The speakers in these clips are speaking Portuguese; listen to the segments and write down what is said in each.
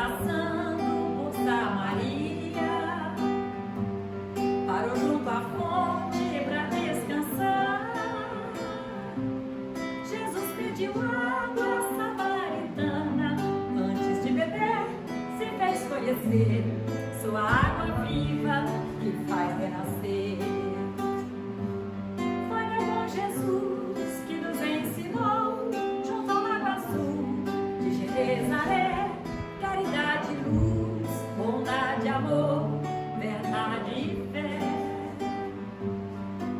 passando por Samaria, parou junto à fonte para descansar. Jesus pediu água samaritana, antes de beber se fez conhecer sua água viva que faz renascer. Foi meu bom Jesus que nos ensinou, junto ao Lago Azul de Genezaré, caridade e luz, bondade, amor, verdade e fé.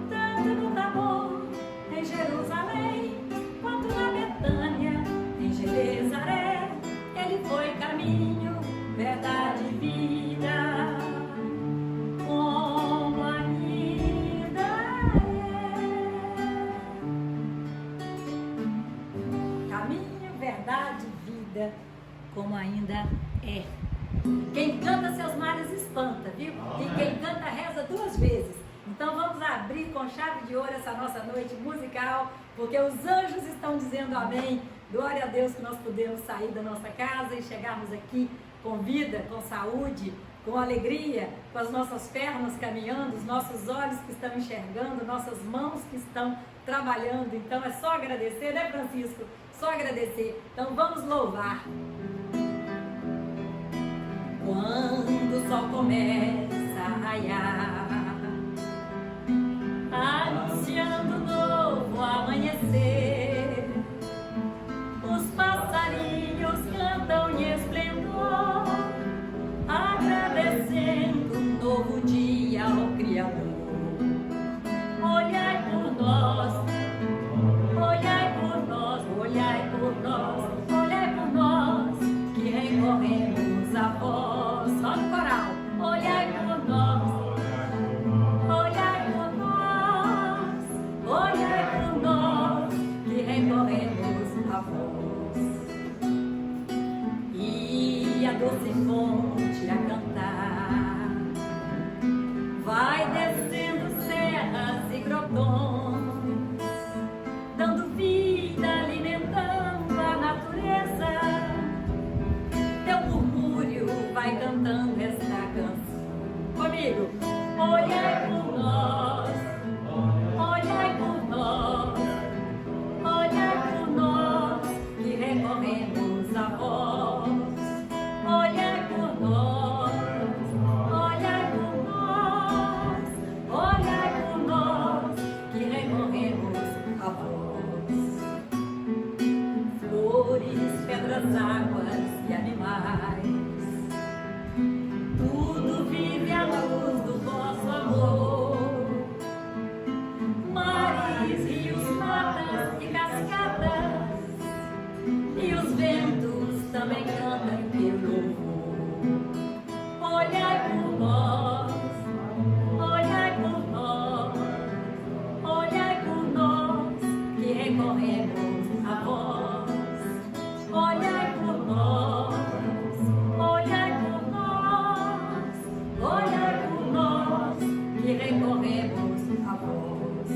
Tanto no Tabor, em Jerusalém, quanto na Betânia, em Genezaré, ele foi caminho, verdade e vida. Como ainda é. Caminho, verdade e vida, como ainda é. Quem canta seus males espanta, viu? E quem canta reza duas vezes. Então vamos abrir com chave de ouro essa nossa noite musical, porque os anjos estão dizendo amém. Glória a Deus que nós podemos sair da nossa casa e chegarmos aqui com vida, com saúde, com alegria, com as nossas pernas caminhando, os nossos olhos que estão enxergando, nossas mãos que estão trabalhando. Então é só agradecer, né, Francisco? Só agradecer. Então vamos louvar. Quando o sol começa a raiar, anunciando novo amanhecer, os passarinhos cantam em esplendor, agradecendo um novo dia ao Criador. Olhai por nós, olhai por nós, olhai por nós, olhai por nós, que recorremos a vós. Só no coral. Olhai por nós, olhai por nós, olhai por nós, que recorremos a vós. E a doce fonte a cantar vai descendo serras e grotões, dando vida, alimentando a natureza. Teu murmúrio vai cantando esta canção. Comigo. Olhai por nós, olhai por nós, olhai por nós, que recorremos a vós. Olhai por nós, olhai por nós, olhai por nós, que recorremos a vós. Flores, pedras, águas e animais, tudo vive à luz do vosso amor. Mares, rios, matas e cascadas, e os ventos também cantam teu louvor. Olhai por nós, olhai por nós, olhai por nós, que recorremos a vós. Olhai por nós, olhai por nós, olhai por nós, que recorremos a vós.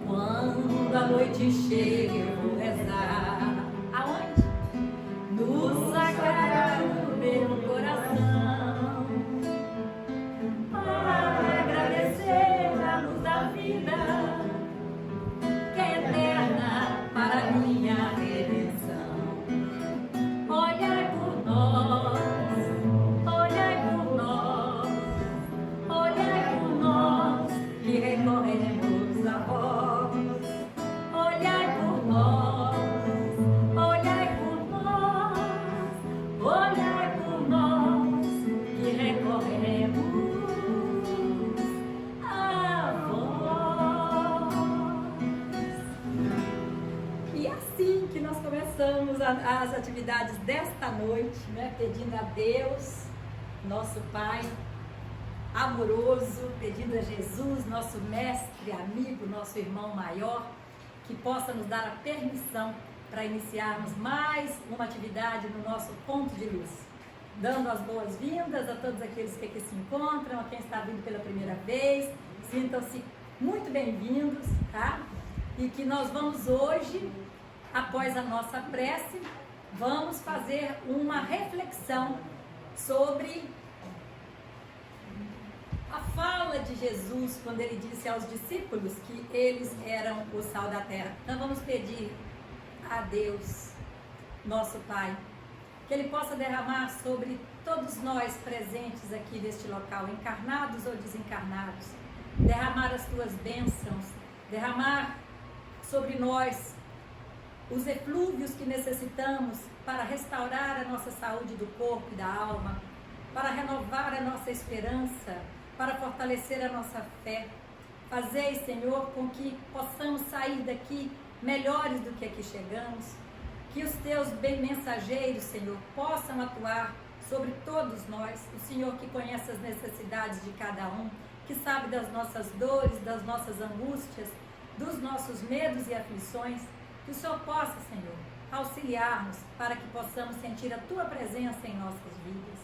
Quando a noite chega eu vou rezar. Aonde? No sagrado do meu coração, para agradecer a luz da vida, que é eterna para minha redenção. Olhai por nós, olhai por nós, olhai por nós, que recorremos a vós. Olhai por nós, olhai por nós, olhai por nós, que recorremos a vós. E assim que nós começamos as atividades desta noite, né, pedindo a Deus, nosso Pai amoroso, pedindo a Jesus, nosso mestre, amigo, nosso irmão maior, que possa nos dar a permissão para iniciarmos mais uma atividade no nosso ponto de luz. Dando as boas-vindas a todos aqueles que aqui se encontram, a quem está vindo pela primeira vez, sintam-se muito bem-vindos, tá? E que nós vamos hoje, após a nossa prece, vamos fazer uma reflexão sobre a fala de Jesus quando ele disse aos discípulos que eles eram o sal da terra. Então vamos pedir a Deus, nosso Pai, que Ele possa derramar sobre todos nós presentes aqui neste local, encarnados ou desencarnados, derramar as tuas bênçãos, derramar sobre nós os eflúvios que necessitamos para restaurar a nossa saúde do corpo e da alma, para renovar a nossa esperança, para fortalecer a nossa fé. Fazei, Senhor, com que possamos sair daqui melhores do que aqui chegamos, que os teus bem mensageiros, Senhor, possam atuar sobre todos nós, o Senhor que conhece as necessidades de cada um, que sabe das nossas dores, das nossas angústias, dos nossos medos e aflições, que o Senhor possa, Senhor, auxiliar-nos para que possamos sentir a tua presença em nossas vidas.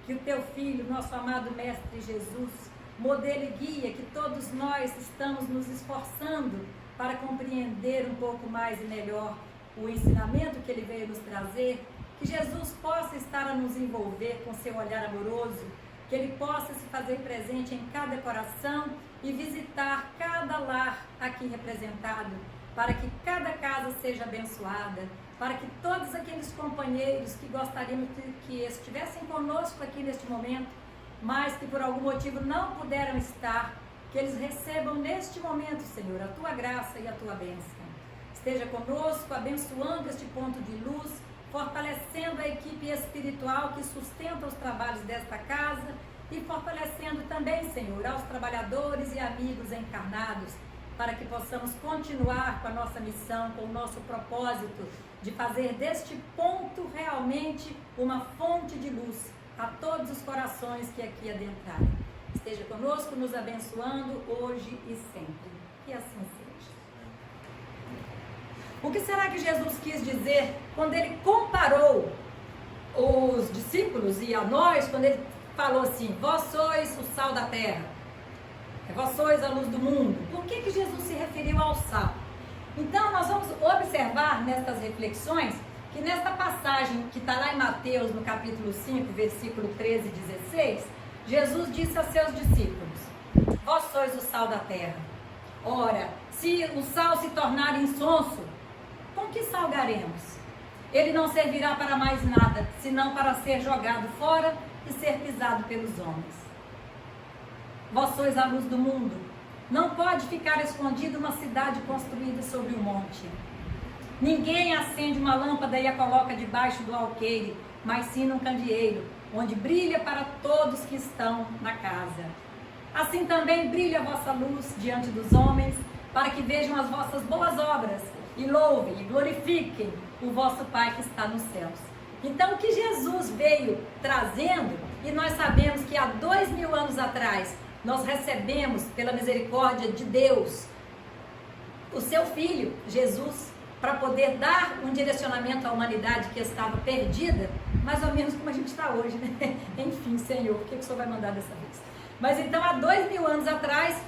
Que o teu Filho, nosso amado Mestre Jesus, modelo e guia que todos nós estamos nos esforçando para compreender um pouco mais e melhor o ensinamento que ele veio nos trazer, que Jesus possa estar a nos envolver com seu olhar amoroso, que ele possa se fazer presente em cada coração e visitar cada lar aqui representado, para que cada casa seja abençoada, para que todos aqueles companheiros que gostariam que estivessem conosco aqui neste momento, mas que por algum motivo não puderam estar, que eles recebam neste momento, Senhor, a tua graça e a tua bênção. Esteja conosco, abençoando este ponto de luz, fortalecendo a equipe espiritual que sustenta os trabalhos desta casa e fortalecendo também, Senhor, aos trabalhadores e amigos encarnados, para que possamos continuar com a nossa missão, com o nosso propósito de fazer deste ponto realmente uma fonte de luz a todos os corações que aqui adentrarem. Esteja conosco, nos abençoando hoje e sempre. Que assim seja. O que será que Jesus quis dizer quando ele comparou os discípulos e a nós, quando ele falou assim: vós sois o sal da terra, vós sois a luz do mundo? Por que Jesus se referiu ao sal? Então nós vamos observar nestas reflexões que nesta passagem que está lá em Mateus, no capítulo 5, versículo 13 e 16, Jesus disse a seus discípulos: vós sois o sal da terra. Ora, se o sal se tornar insonso, com que salgaremos? Ele não servirá para mais nada, senão para ser jogado fora e ser pisado pelos homens. Vós sois a luz do mundo. Não pode ficar escondida uma cidade construída sobre um monte. Ninguém acende uma lâmpada e a coloca debaixo do alqueire, mas sim num candeeiro, onde brilha para todos que estão na casa. Assim também brilha a vossa luz diante dos homens, para que vejam as vossas boas obras e louvem e glorifiquem o vosso Pai que está nos céus. Então, o que Jesus veio trazendo, e nós sabemos que há 2000 anos atrás, nós recebemos, pela misericórdia de Deus, o seu Filho, Jesus, para poder dar um direcionamento à humanidade que estava perdida, mais ou menos como a gente está hoje, né? Enfim, Senhor, o que o Senhor vai mandar dessa vez? Mas então, há 2000 anos atrás,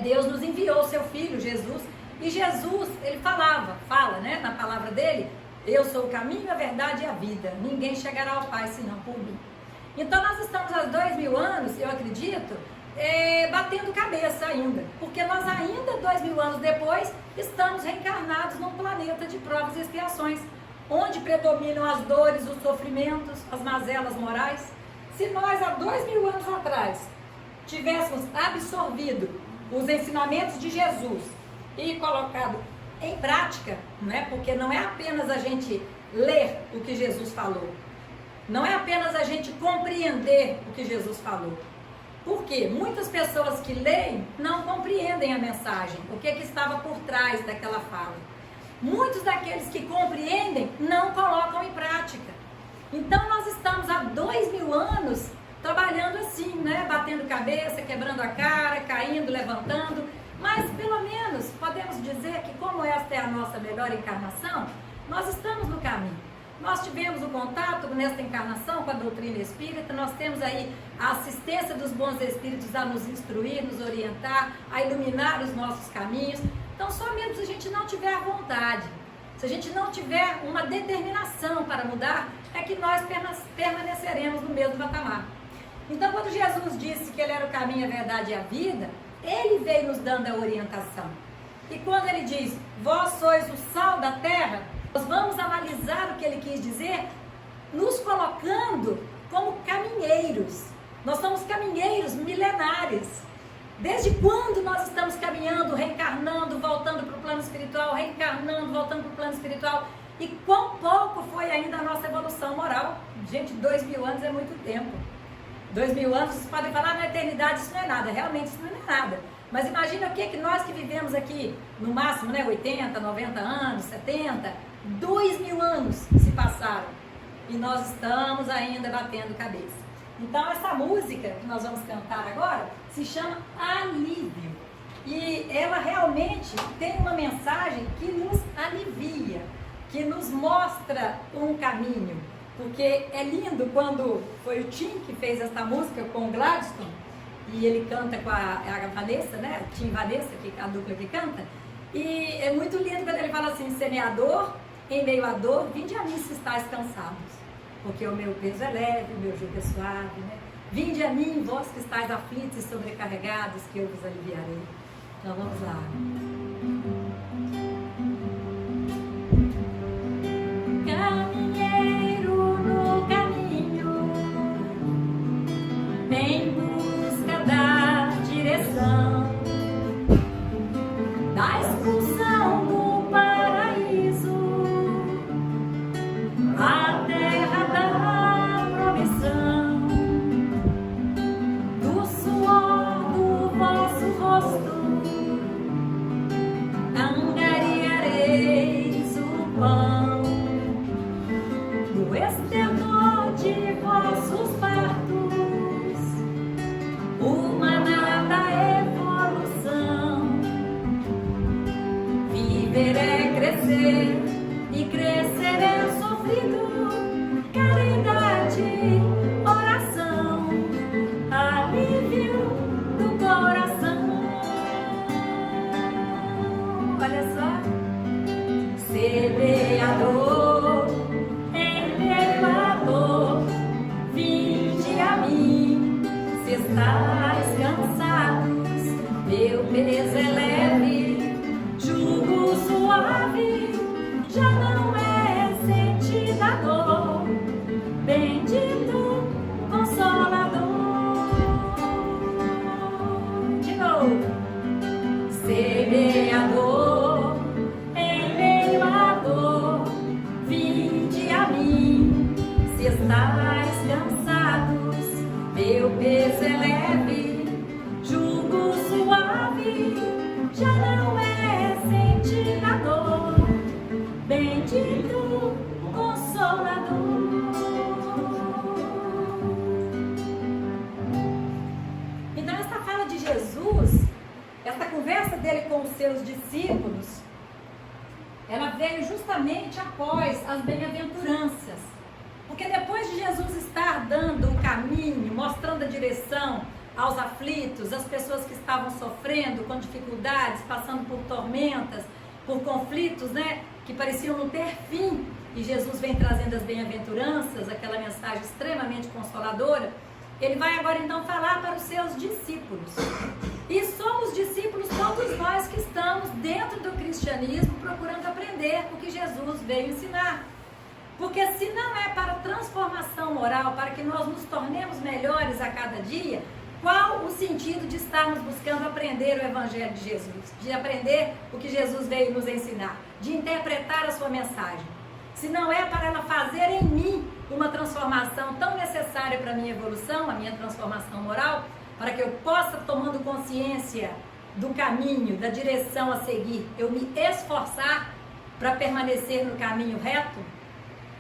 Deus nos enviou o seu Filho, Jesus, e Jesus, ele fala, né, na palavra dele: eu sou o caminho, a verdade e a vida, ninguém chegará ao Pai senão por mim. Então nós estamos há 2000 anos, eu acredito, batendo cabeça ainda, porque nós ainda 2000 anos depois estamos reencarnados num planeta de provas e expiações, onde predominam as dores, os sofrimentos, as mazelas morais. Se nós há 2000 anos atrás tivéssemos absorvido os ensinamentos de Jesus e colocado em prática, né? Porque não é apenas a gente ler o que Jesus falou, não é apenas a gente compreender o que Jesus falou. Porque muitas pessoas que leem não compreendem a mensagem, o que estava por trás daquela fala. Muitos daqueles que compreendem não colocam em prática. Então nós estamos há 2000 anos trabalhando assim, né? Batendo cabeça, quebrando a cara, caindo, levantando. Mas pelo menos podemos dizer que, como esta é a nossa melhor encarnação, nós estamos no caminho. Nós tivemos o contato nesta encarnação com a doutrina espírita, nós temos aí a assistência dos bons espíritos a nos instruir, nos orientar, a iluminar os nossos caminhos. Então, só mesmo se a gente não tiver a vontade, se a gente não tiver uma determinação para mudar, é que nós permaneceremos no mesmo patamar. Então, quando Jesus disse que Ele era o caminho, a verdade e a vida, Ele veio nos dando a orientação. E quando Ele diz, vós sois o sal da terra, nós vamos analisar o que Ele quis dizer, nos colocando como caminheiros. Nós somos caminheiros milenares. Desde quando nós estamos caminhando, reencarnando, voltando para o plano espiritual, reencarnando, voltando para o plano espiritual, e quão pouco foi ainda a nossa evolução moral? Gente, 2000 anos é muito tempo. 2000 anos, vocês podem falar, na eternidade isso não é nada, realmente isso não é nada. Mas imagina o que nós que vivemos aqui, no máximo, 80, 90 anos, 70, 2000 anos se passaram, e nós estamos ainda batendo cabeça. Então essa música que nós vamos cantar agora se chama Alívio. E ela realmente tem uma mensagem que nos alivia, que nos mostra um caminho. Porque é lindo quando foi o Tim que fez essa música com o Gladstone, e ele canta com a Vanessa, né? Tim e Vanessa, que é a dupla que canta. E é muito lindo quando ele fala assim, semeador, em meio à dor, vinde a mim se estáis cansados. Porque o meu peso é leve, o meu jugo é suave, né? Vinde a mim, vós que estáis aflitos e sobrecarregados, que eu vos aliviarei. Então vamos lá. Caminheiro no caminho, em busca da direção, da expulsão do paraíso, a terra da promissão, do suor do vosso rosto, angariareis o pão, do estertor de vossos partos, o maná da evolução. Viver é crescer, e crescer é sofrido, caridade, oração, alívio do coração. Olha só, semeador, em meio à dor, vinde a mim, se estáis cansados, meu peso é leve, jugo suave, já não é sentida a dor, bendito Consolador. De novo, semeador, em meio à dor, vinde a mim, se estáis cansados, meu peso é leve, jugo suave, já não é sentida a dor, bendito Consolador. Então esta fala de Jesus, esta conversa dele com os seus discípulos, ela veio justamente após as bem-aventuranças. Porque depois de Jesus estar dando o caminho, mostrando a direção aos aflitos, às pessoas que estavam sofrendo com dificuldades, passando por tormentas, por conflitos, né, que pareciam não ter fim, e Jesus vem trazendo as bem-aventuranças, aquela mensagem extremamente consoladora. Ele vai agora então falar para os seus discípulos. E somos discípulos todos nós que estamos dentro do cristianismo procurando aprender o que Jesus veio ensinar. Porque se não é para transformação moral, para que nós nos tornemos melhores a cada dia, qual o sentido de estarmos buscando aprender o Evangelho de Jesus? De aprender o que Jesus veio nos ensinar? De interpretar a sua mensagem? Se não é para ela fazer em mim uma transformação tão necessária para a minha evolução, a minha transformação moral, para que eu possa, tomando consciência do caminho, da direção a seguir, eu me esforçar para permanecer no caminho reto,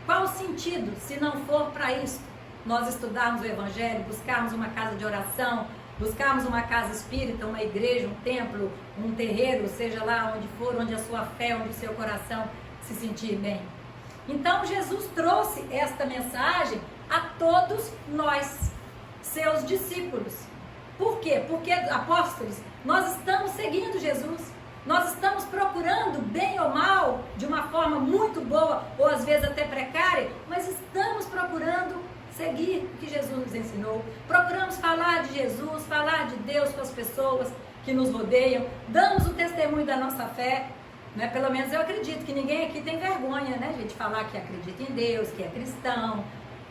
qual o sentido, se não for para isso, nós estudarmos o Evangelho, buscarmos uma casa de oração, buscarmos uma casa espírita, uma igreja, um templo, um terreiro, seja lá onde for, onde a sua fé, onde o seu coração se sentir bem. Então Jesus trouxe esta mensagem a todos nós, seus discípulos. Por quê? Porque, apóstolos, nós estamos seguindo Jesus, nós estamos procurando, bem ou mal, de uma forma muito Jesus, falar de Deus com as pessoas que nos rodeiam, damos o testemunho da nossa fé, né? Pelo menos eu acredito que ninguém aqui tem vergonha, né, gente, de falar que acredita em Deus, que é cristão,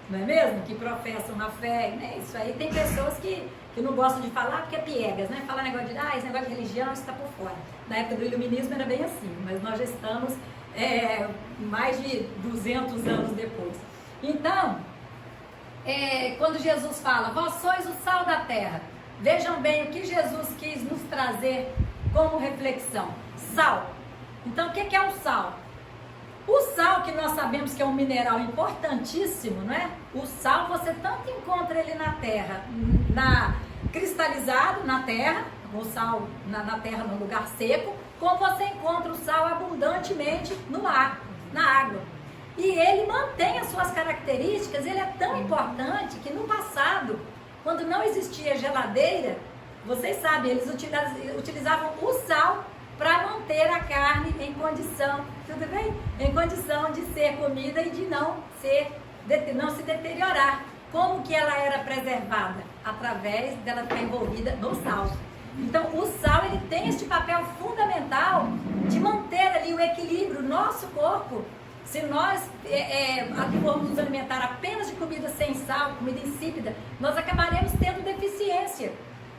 não é mesmo? Que professam a fé, né? Isso aí tem pessoas que não gostam de falar porque é piegas, né? Falar negócio de, esse negócio de religião está por fora. Na época do iluminismo era bem assim, mas nós já estamos mais de 200 anos depois. Então, quando Jesus fala, vós sois o sal da terra, vejam bem o que Jesus quis nos trazer como reflexão. Sal. Então, o que é o sal? O sal, que nós sabemos que é um mineral importantíssimo, não é? O sal, você tanto encontra ele na terra, cristalizado na terra, o sal na terra no lugar seco, como você encontra o sal abundantemente no ar, na água. E ele mantém as suas características, ele é tão importante que no passado, quando não existia geladeira, vocês sabem, eles utilizavam o sal para manter a carne em condição, tudo bem? Em condição de ser comida e de não se deteriorar. Como que ela era preservada? Através dela estar envolvida no sal. Então, o sal, ele tem este papel fundamental de manter ali o equilíbrio. Nosso corpo, se nós formos nos alimentar apenas de comida sem sal, comida insípida, nós acabaremos tendo deficiência,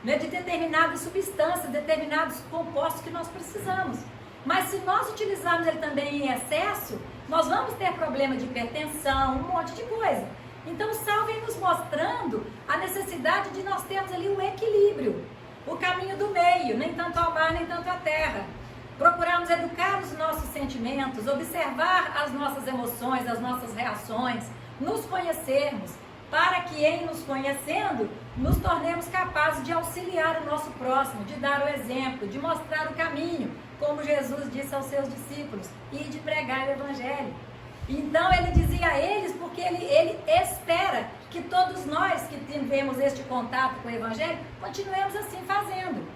né, de determinadas substâncias, determinados compostos que nós precisamos. Mas se nós utilizarmos ele também em excesso, nós vamos ter problema de hipertensão, um monte de coisa. Então o sal vem nos mostrando a necessidade de nós termos ali um equilíbrio, o caminho do meio, nem tanto ao mar, nem tanto à terra. Procurarmos educar os nossos sentimentos, observar as nossas emoções, as nossas reações, nos conhecermos, para que em nos conhecendo, nos tornemos capazes de auxiliar o nosso próximo, de dar o exemplo, de mostrar o caminho, como Jesus disse aos seus discípulos, e de pregar o Evangelho. Então ele dizia a eles, porque ele espera que todos nós que tivemos este contato com o Evangelho, continuemos assim fazendo.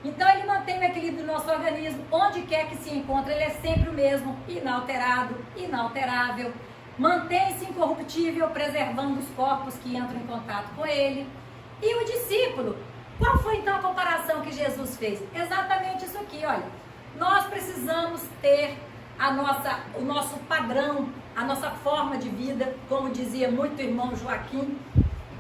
Então ele mantém o equilíbrio do nosso organismo, onde quer que se encontre, ele é sempre o mesmo, inalterado, inalterável. Mantém-se incorruptível, preservando os corpos que entram em contato com ele. E o discípulo, qual foi então a comparação que Jesus fez? Exatamente isso aqui, olha. Nós precisamos ter o nosso padrão, a nossa forma de vida, como dizia muito o irmão Joaquim.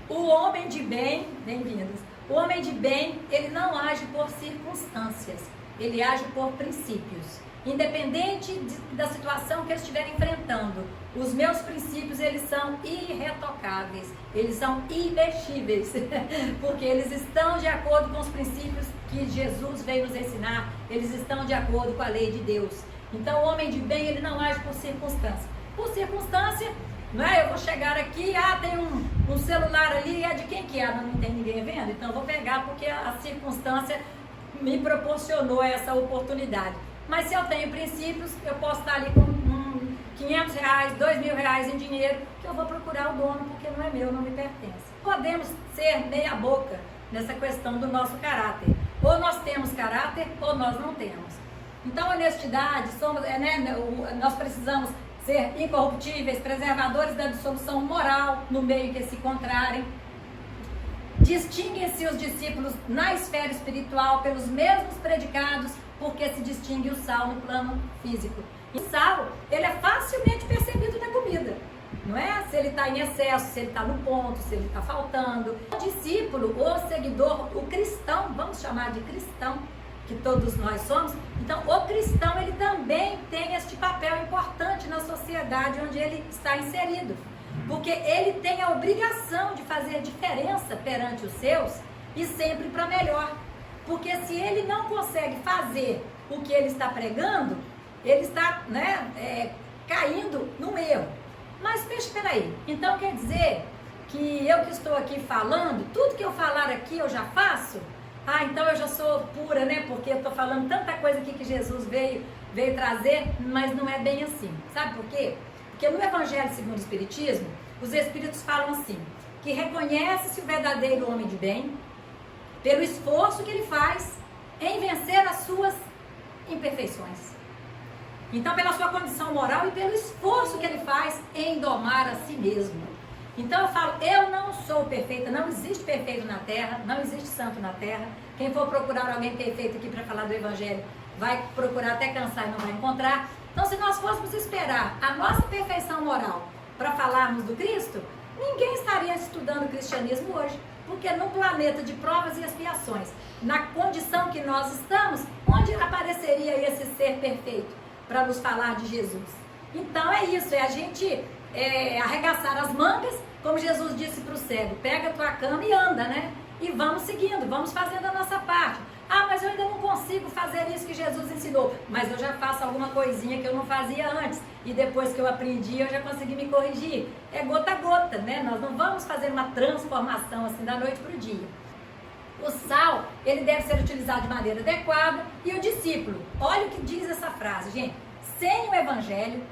O homem de bem, bem-vindos, o homem de bem, ele não age por circunstâncias, ele age por princípios. Independente da situação que eu estiver enfrentando, os meus princípios, eles são irretocáveis, eles são imexíveis, porque eles estão de acordo com os princípios que Jesus veio nos ensinar, eles estão de acordo com a lei de Deus. Então o homem de bem, ele não age por circunstância. Por circunstância, não é? Eu vou chegar aqui, tem um celular ali, de quem que é? Não tem ninguém vendo, então eu vou pegar porque a circunstância me proporcionou essa oportunidade. Mas se eu tenho princípios, eu posso estar ali com R$500, R$2.000 em dinheiro, que eu vou procurar o dono, porque não é meu, não me pertence. Podemos ser meia boca nessa questão do nosso caráter. Ou nós temos caráter, ou nós não temos. Então, honestidade, nós precisamos ser incorruptíveis, preservadores da dissolução moral no meio que se encontrarem. Distinguem-se os discípulos na esfera espiritual pelos mesmos predicados, porque se distingue o sal no plano físico. E o sal, ele é facilmente percebido na comida, não é? Se ele está em excesso, se ele está no ponto, se ele está faltando. O discípulo, o seguidor, o cristão, vamos chamar de cristão, que todos nós somos. Então, o cristão, ele também tem este papel importante na sociedade onde ele está inserido, porque ele tem a obrigação de fazer diferença perante os seus e sempre para melhor. Porque se ele não consegue fazer o que ele está pregando, ele está caindo num erro. Mas espera aí, então quer dizer que eu que estou aqui falando, tudo que eu falar aqui eu já faço? Então eu já sou pura, né? Porque eu estou falando tanta coisa aqui que Jesus veio trazer, mas não é bem assim. Sabe por quê? Porque no Evangelho segundo o Espiritismo, os Espíritos falam assim, que reconhece-se o verdadeiro homem de bem pelo esforço que ele faz em vencer as suas imperfeições. Então, pela sua condição moral e pelo esforço que ele faz em domar a si mesmo. Então eu falo, eu não sou perfeita, não existe perfeito na terra, não existe santo na terra. Quem for procurar alguém perfeito aqui para falar do evangelho, vai procurar até cansar e não vai encontrar. Então se nós fôssemos esperar a nossa perfeição moral para falarmos do Cristo, ninguém estaria estudando o cristianismo hoje. Porque num planeta de provas e expiações, na condição que nós estamos, onde apareceria esse ser perfeito para nos falar de Jesus? Então é isso, é a gente arregaçar as mangas, como Jesus disse para o cego, pega a tua cama e anda, né? E vamos seguindo, vamos fazendo a nossa parte. Ah, mas eu ainda não consigo fazer isso que Jesus ensinou. Mas eu já faço alguma coisinha que eu não fazia antes. E depois que eu aprendi, eu já consegui me corrigir. É gota a gota, né? Nós não vamos fazer uma transformação assim da noite para o dia. O sal, ele deve ser utilizado de maneira adequada. E o discípulo, olha o que diz essa frase, gente. Sem o evangelho,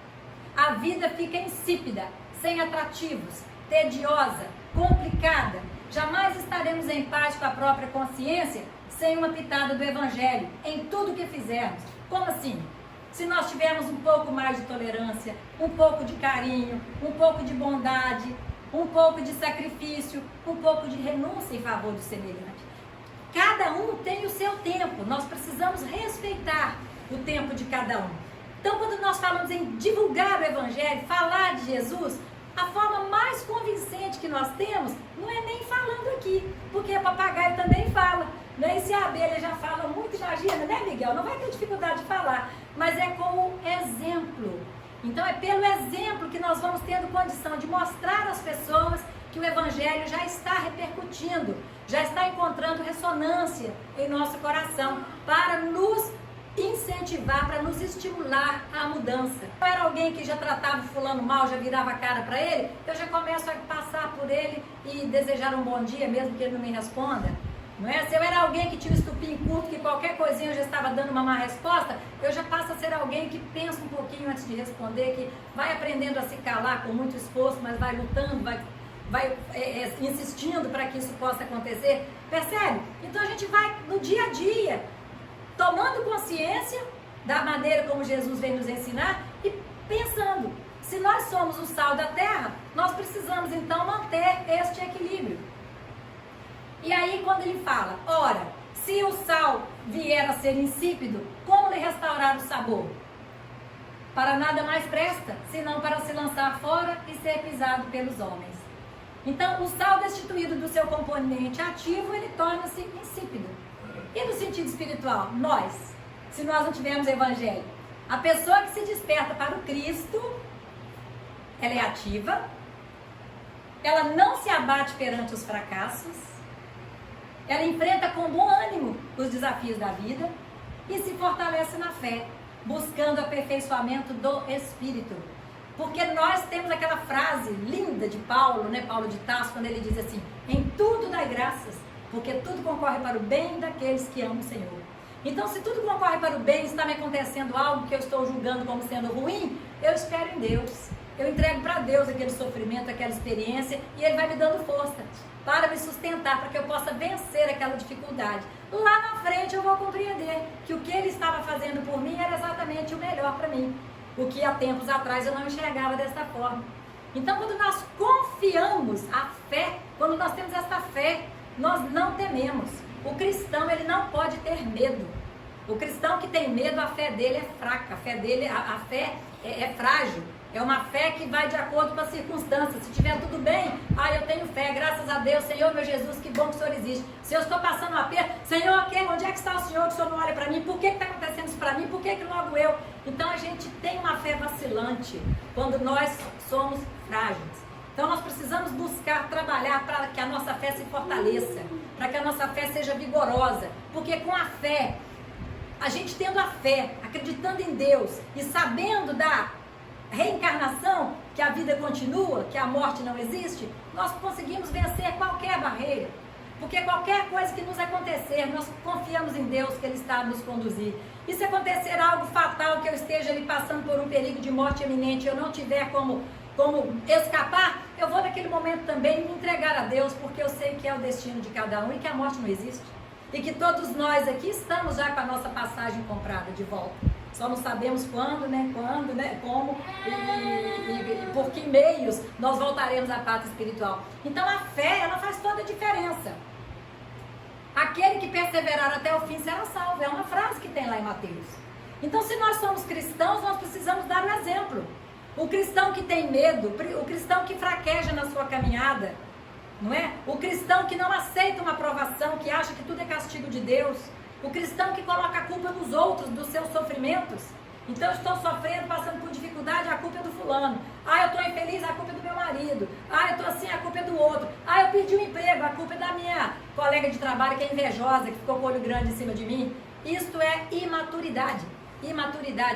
a vida fica insípida, sem atrativos, tediosa, complicada. Jamais estaremos em paz com a própria consciência sem uma pitada do evangelho em tudo que fizermos. Como assim? Se nós tivermos um pouco mais de tolerância, um pouco de carinho, um pouco de bondade, um pouco de sacrifício, um pouco de renúncia em favor do semelhante. Cada um tem o seu tempo, nós precisamos respeitar o tempo de cada um. Então, quando nós falamos em divulgar o evangelho, falar de Jesus, a forma mais convincente que nós temos não é nem falando aqui, porque papagaio também fala, né? E se a abelha já fala muito, imagina, né, Miguel? Não vai ter dificuldade de falar, mas é com o exemplo. Então é pelo exemplo que nós vamos tendo condição de mostrar às pessoas que o evangelho já está repercutindo, já está encontrando ressonância em nosso coração, para nos incentivar, para nos estimular à mudança. Se eu era alguém que já tratava o fulano mal, já virava a cara para ele, eu já começo a passar por ele e desejar um bom dia, mesmo que ele não me responda. Não é? Se eu era alguém que tinha um estupim curto, que qualquer coisinha eu já estava dando uma má resposta, eu já passo a ser alguém que pensa um pouquinho antes de responder, que vai aprendendo a se calar com muito esforço, mas vai lutando, vai insistindo para que isso possa acontecer. Percebe? Então a gente vai no dia a dia, tomando consciência da maneira como Jesus vem nos ensinar e pensando, se nós somos o sal da terra, nós precisamos então manter este equilíbrio. E aí quando ele fala, ora, se o sal vier a ser insípido, como lhe restaurar o sabor? Para nada mais presta, senão para se lançar fora e ser pisado pelos homens. Então o sal destituído do seu componente ativo, ele torna-se insípido. E no sentido espiritual, se nós não tivermos evangelho, a pessoa que se desperta para o Cristo, ela é ativa, ela não se abate perante os fracassos, ela enfrenta com bom ânimo os desafios da vida e se fortalece na fé, buscando o aperfeiçoamento do Espírito. Porque nós temos aquela frase linda de Paulo, né, Paulo de Tarso, quando ele diz assim, em tudo dai graças, porque tudo concorre para o bem daqueles que amam o Senhor. Então, se tudo concorre para o bem, está me acontecendo algo que eu estou julgando como sendo ruim, eu espero em Deus. Eu entrego para Deus aquele sofrimento, aquela experiência, e Ele vai me dando força para me sustentar, para que eu possa vencer aquela dificuldade. Lá na frente eu vou compreender que o que Ele estava fazendo por mim era exatamente o melhor para mim. O que há tempos atrás eu não enxergava dessa forma. Então, quando nós confiamos a fé, quando nós temos essa fé, nós não tememos. O cristão, ele não pode ter medo. O cristão que tem medo, a fé dele é fraca, a fé dele, a fé é frágil. É uma fé que vai de acordo com as circunstâncias. Se tiver tudo bem, eu tenho fé, graças a Deus, Senhor meu Jesus, que bom que o Senhor existe. Se eu estou passando um aperto, Senhor, onde é que está o Senhor, que o Senhor não olha para mim? Por que está acontecendo isso para mim? Por que logo eu? Então a gente tem uma fé vacilante quando nós somos frágeis. Então nós precisamos buscar trabalhar para que a nossa fé se fortaleça, para que a nossa fé seja vigorosa, porque com a fé, a gente tendo a fé, acreditando em Deus e sabendo da reencarnação, que a vida continua, que a morte não existe, nós conseguimos vencer qualquer barreira, porque qualquer coisa que nos acontecer, nós confiamos em Deus que Ele está a nos conduzir. E se acontecer algo fatal, que eu esteja ali passando por um perigo de morte iminente, eu não tiver como escapar, eu vou naquele momento também me entregar a Deus, porque eu sei que é o destino de cada um e que a morte não existe. E que todos nós aqui estamos já com a nossa passagem comprada de volta. Só não sabemos quando, né? Como e por que meios nós voltaremos à pátria espiritual. Então a fé, ela faz toda a diferença. Aquele que perseverar até o fim será salvo. É uma frase que tem lá em Mateus. Então, se nós somos cristãos, nós precisamos dar um exemplo. O cristão que tem medo, o cristão que fraqueja na sua caminhada, não é? O cristão que não aceita uma aprovação, que acha que tudo é castigo de Deus. O cristão que coloca a culpa nos outros, dos seus sofrimentos. Então, eu estou sofrendo, passando por dificuldade, a culpa é do fulano. Eu estou infeliz, a culpa é do meu marido. Eu estou assim, a culpa é do outro. Eu perdi um emprego, a culpa é da minha colega de trabalho que é invejosa, que ficou com o olho grande em cima de mim. Isto é imaturidade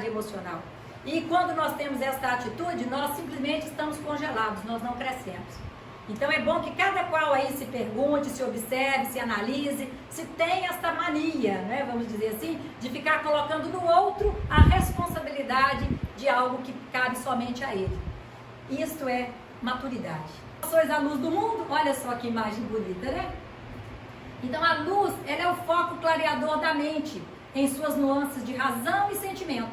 emocional. E quando nós temos essa atitude, nós simplesmente estamos congelados, nós não crescemos. Então é bom que cada qual aí se pergunte, se observe, se analise, se tem esta mania, né, vamos dizer assim, de ficar colocando no outro a responsabilidade de algo que cabe somente a ele. Isto é maturidade. Sois a luz do mundo, olha só que imagem bonita, né? Então a luz, ela é o foco clareador da mente, em suas nuances de razão e sentimento,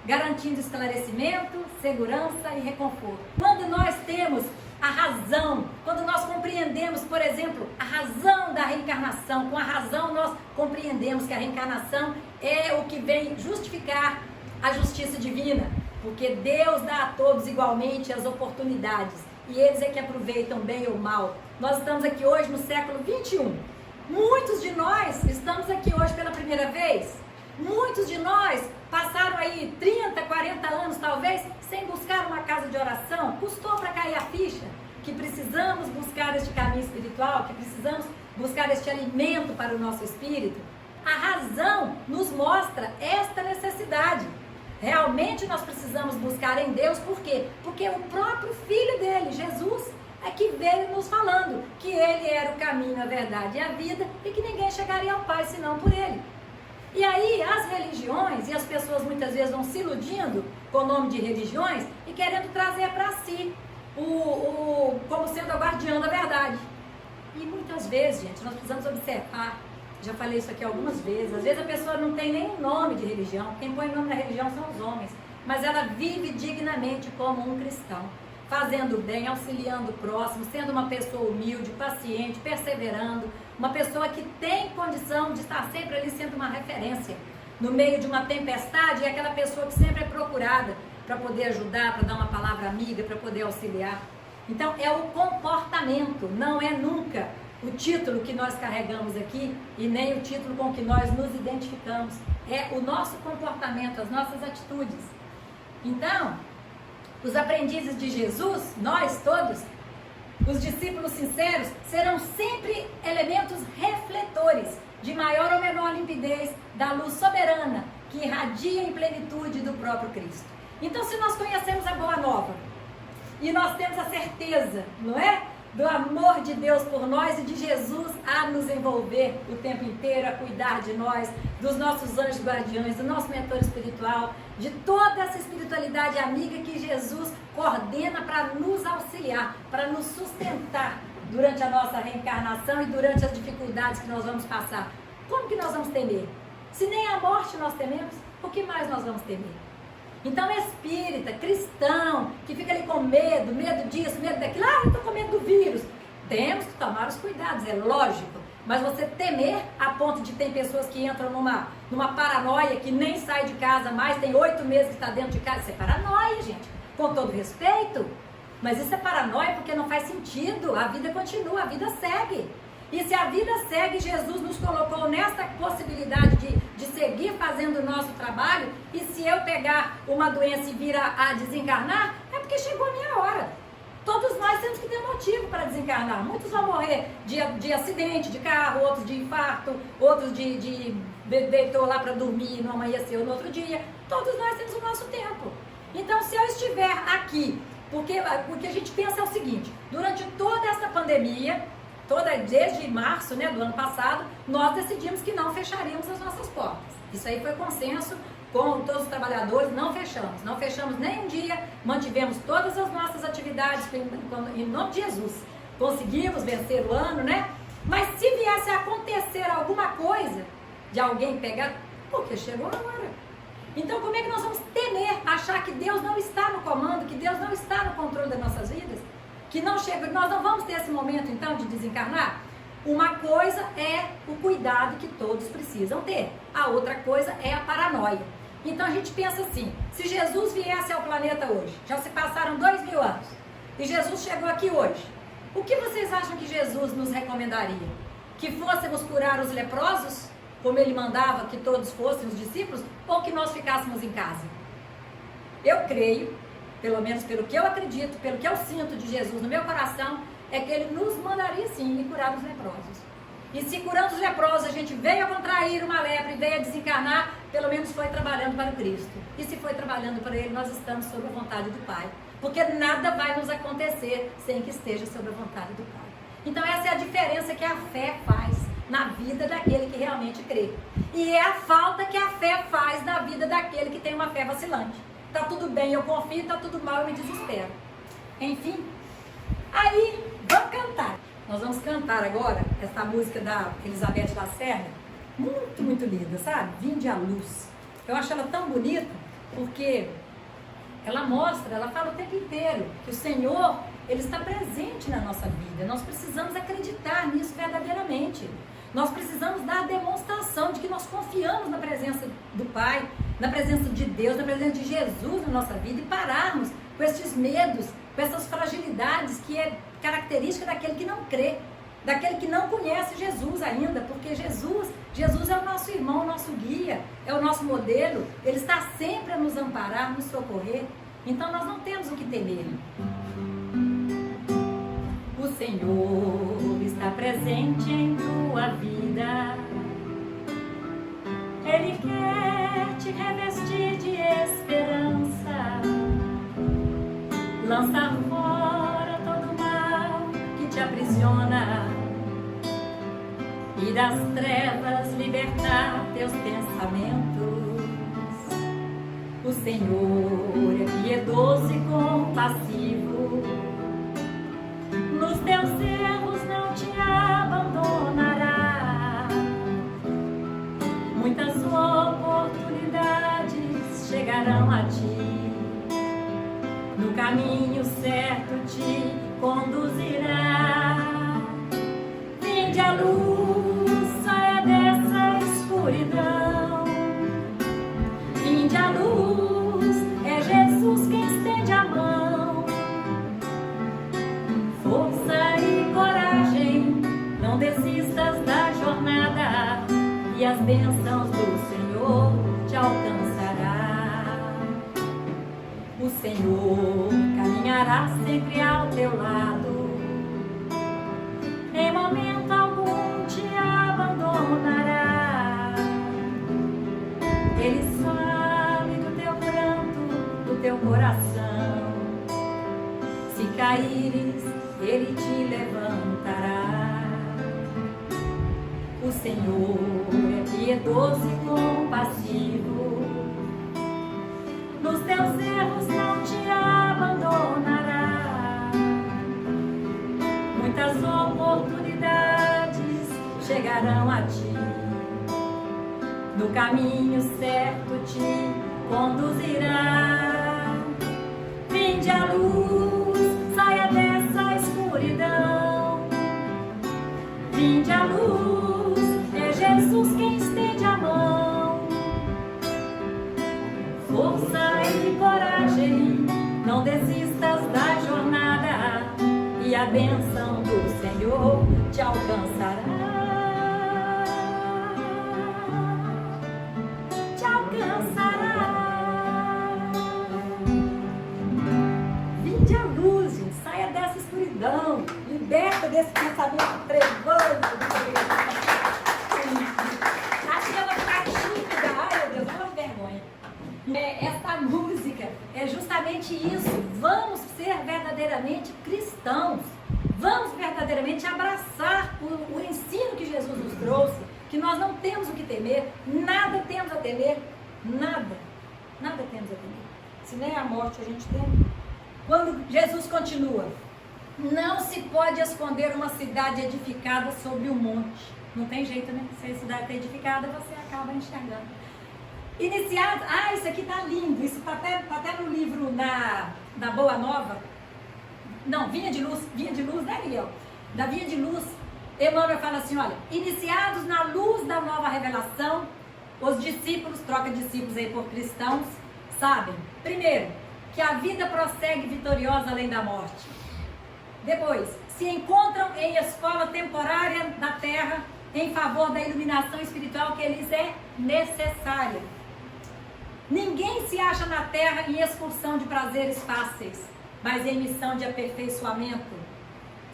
garantindo esclarecimento, segurança e reconforto. Quando nós temos a razão, quando nós compreendemos, por exemplo, a razão da reencarnação, com a razão nós compreendemos que a reencarnação é o que vem justificar a justiça divina, porque Deus dá a todos igualmente as oportunidades, e eles é que aproveitam bem ou mal. Nós estamos aqui hoje no século 21. Muitos de nós estamos aqui hoje pela primeira vez. Muitos de nós passaram aí 30, 40 anos talvez sem buscar uma casa de oração. Custou para cair a ficha que precisamos buscar este caminho espiritual, que precisamos buscar este alimento para o nosso espírito. A razão nos mostra esta necessidade. Realmente nós precisamos buscar em Deus, por quê? Porque o próprio Filho dele, Jesus, é que veio nos falando que ele era o caminho, a verdade e a vida, e que ninguém chegaria ao Pai senão por ele. E aí as religiões e as pessoas muitas vezes vão se iludindo com o nome de religiões e querendo trazer para si como sendo a guardiã da verdade. E muitas vezes, gente, nós precisamos observar, já falei isso aqui algumas vezes, às vezes a pessoa não tem nenhum nome de religião, quem põe nome na religião são os homens, mas ela vive dignamente como um cristão, fazendo o bem, auxiliando o próximo, sendo uma pessoa humilde, paciente, perseverando, uma pessoa que tem condição de estar sempre ali sendo uma referência. No meio de uma tempestade, é aquela pessoa que sempre é procurada para poder ajudar, para dar uma palavra amiga, para poder auxiliar. Então, é o comportamento, não é nunca o título que nós carregamos aqui e nem o título com que nós nos identificamos. É o nosso comportamento, as nossas atitudes. Então, os aprendizes de Jesus, nós todos, os discípulos sinceros, serão sempre elementos refletores de maior ou menor limpidez da luz soberana que irradia em plenitude do próprio Cristo. Então, se nós conhecemos a Boa Nova e nós temos a certeza, não é? Do amor de Deus por nós e de Jesus a nos envolver o tempo inteiro, a cuidar de nós, dos nossos anjos guardiões, do nosso mentor espiritual, de toda essa espiritualidade amiga que Jesus coordena para nos auxiliar, para nos sustentar durante a nossa reencarnação e durante as dificuldades que nós vamos passar. Como que nós vamos temer? Se nem a morte nós tememos, o que mais nós vamos temer? Então, espírita, cristão, que fica ali com medo disso, medo daquilo, eu estou com medo do vírus. Temos que tomar os cuidados, é lógico. Mas você temer a ponto de ter pessoas que entram numa paranoia, que nem sai de casa mais, tem 8 meses que está dentro de casa. Isso é paranoia, gente, com todo respeito. Mas isso é paranoia porque não faz sentido, a vida continua, a vida segue. E se a vida segue, Jesus nos colocou nessa possibilidade de seguir fazendo o nosso trabalho, e se eu pegar uma doença e vir a desencarnar, é porque chegou a minha hora. Todos nós temos que ter motivo para desencarnar. Muitos vão morrer de acidente de carro, outros de infarto, outros de deitou lá para dormir e não amanheceu no outro dia. Todos nós temos o nosso tempo. Então, se eu estiver aqui, porque a gente pensa o seguinte, durante toda essa pandemia, desde março, né, do ano passado, nós decidimos que não fecharíamos as nossas portas. Isso aí foi consenso com todos os trabalhadores, não fechamos nem um dia, mantivemos todas as nossas atividades em nome de Jesus. Conseguimos vencer o ano, né? Mas se viesse a acontecer alguma coisa de alguém pegar, porque chegou a hora. Então como é que nós vamos temer, achar que Deus não está no comando, que Deus não está no controle das nossas vidas? Que não chega, nós não vamos ter esse momento então de desencarnar? Uma coisa é o cuidado que todos precisam ter, a outra coisa é a paranoia. Então a gente pensa assim, se Jesus viesse ao planeta hoje, já se passaram 2000 anos, e Jesus chegou aqui hoje, o que vocês acham que Jesus nos recomendaria? Que fôssemos curar os leprosos, como ele mandava que todos fossem os discípulos, ou que nós ficássemos em casa? Eu creio, pelo menos pelo que eu acredito, pelo que eu sinto de Jesus no meu coração, é que ele nos mandaria sim curar os leprosos. E se curando os leprosos a gente veio a contrair uma lepra e veio a desencarnar, pelo menos foi trabalhando para o Cristo. E se foi trabalhando para ele, nós estamos sob a vontade do Pai. Porque nada vai nos acontecer sem que esteja sob a vontade do Pai. Então essa é a diferença que a fé faz na vida daquele que realmente crê. E é a falta que a fé faz na vida daquele que tem uma fé vacilante. Tá tudo bem, eu confio, tá tudo mal, eu me desespero. Enfim, aí vamos cantar. Nós vamos cantar agora essa música da Elizabeth Lacerda, muito, muito linda, sabe? Vinde à luz. Eu acho ela tão bonita, porque ela mostra, ela fala o tempo inteiro que o Senhor, Ele está presente na nossa vida. Nós precisamos acreditar nisso verdadeiramente. Nós precisamos dar a demonstração de que nós confiamos na presença do Pai, na presença de Deus, na presença de Jesus na nossa vida e pararmos com esses medos, com essas fragilidades que é característica daquele que não crê, daquele que não conhece Jesus ainda, porque Jesus é o nosso irmão, o nosso guia, é o nosso modelo, Ele está sempre a nos amparar, nos socorrer, então nós não temos o que temer. O Senhor está presente em tua vida, Ele quer te revestir de esperança, lançar fora todo o mal que te aprisiona e das trevas libertar teus pensamentos. O Senhor é piedoso e compassivo, nos teus erros não te abandonará. Muitas oportunidades chegarão a ti, no caminho certo te conduzirá. Vinde à luz, saia dessa escuridão. Vinde à luz, é Jesus quem estende a mão. Força e coragem, não desistas da jornada, e as bênçãos do Senhor te alcançará. O Senhor caminhará sempre ao teu lado, em momento algum te abandonará. Ele sabe do teu pranto, do teu coração. Se caíres, Ele te levantará. O Senhor é piedoso e compassivo, nos teus erros não te abandonará. Muitas oportunidades chegarão a ti, no caminho certo te conduzirá. Vinde à luz, saia dessa escuridão. Vinde à luz, é Jesus quem estende a mão. Força e coragem, não desistas da jornada, e a bênção do Senhor te alcançará. Te alcançará. Vinde à luz, gente, saia dessa escuridão, liberta desse pensamento trevoso. Acho que eu vou ficar tímida. Ai, meu Deus, não é vergonha. Esta música é justamente isso. Vamos ser verdadeiramente cristãos. Vamos verdadeiramente abraçar o ensino que Jesus nos trouxe, que nós não temos o que temer, nada temos a temer, nada temos a temer. Se nem a morte a gente tem. Quando Jesus continua, não se pode esconder uma cidade edificada sobre um monte. Não tem jeito, né? Se a cidade está edificada, você acaba enxergando. Iniciados, isso aqui tá lindo, isso tá até no livro da Boa Nova, não, Vinha de Luz, né, Miguel? Da Vinha de Luz, Emmanuel fala assim, olha, iniciados na luz da nova revelação, os discípulos, troca discípulos aí por cristãos, sabem, primeiro, que a vida prossegue vitoriosa além da morte. Depois, se encontram em escola temporária na terra, em favor da iluminação espiritual que lhes é necessária. Ninguém se acha na terra em expulsão de prazeres fáceis, mas em missão de aperfeiçoamento.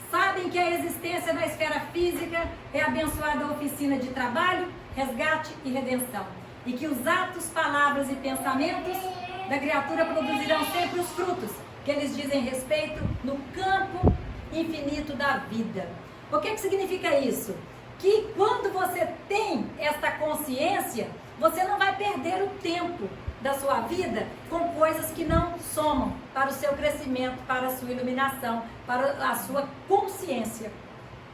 Sabem que a existência na esfera física é abençoada oficina de trabalho, resgate e redenção. E que os atos, palavras e pensamentos da criatura produzirão sempre os frutos que eles dizem respeito no campo infinito da vida. O que significa isso? Que quando você tem esta consciência, você não vai perder o tempo da sua vida com coisas que não somam para o seu crescimento, para a sua iluminação, para a sua consciência,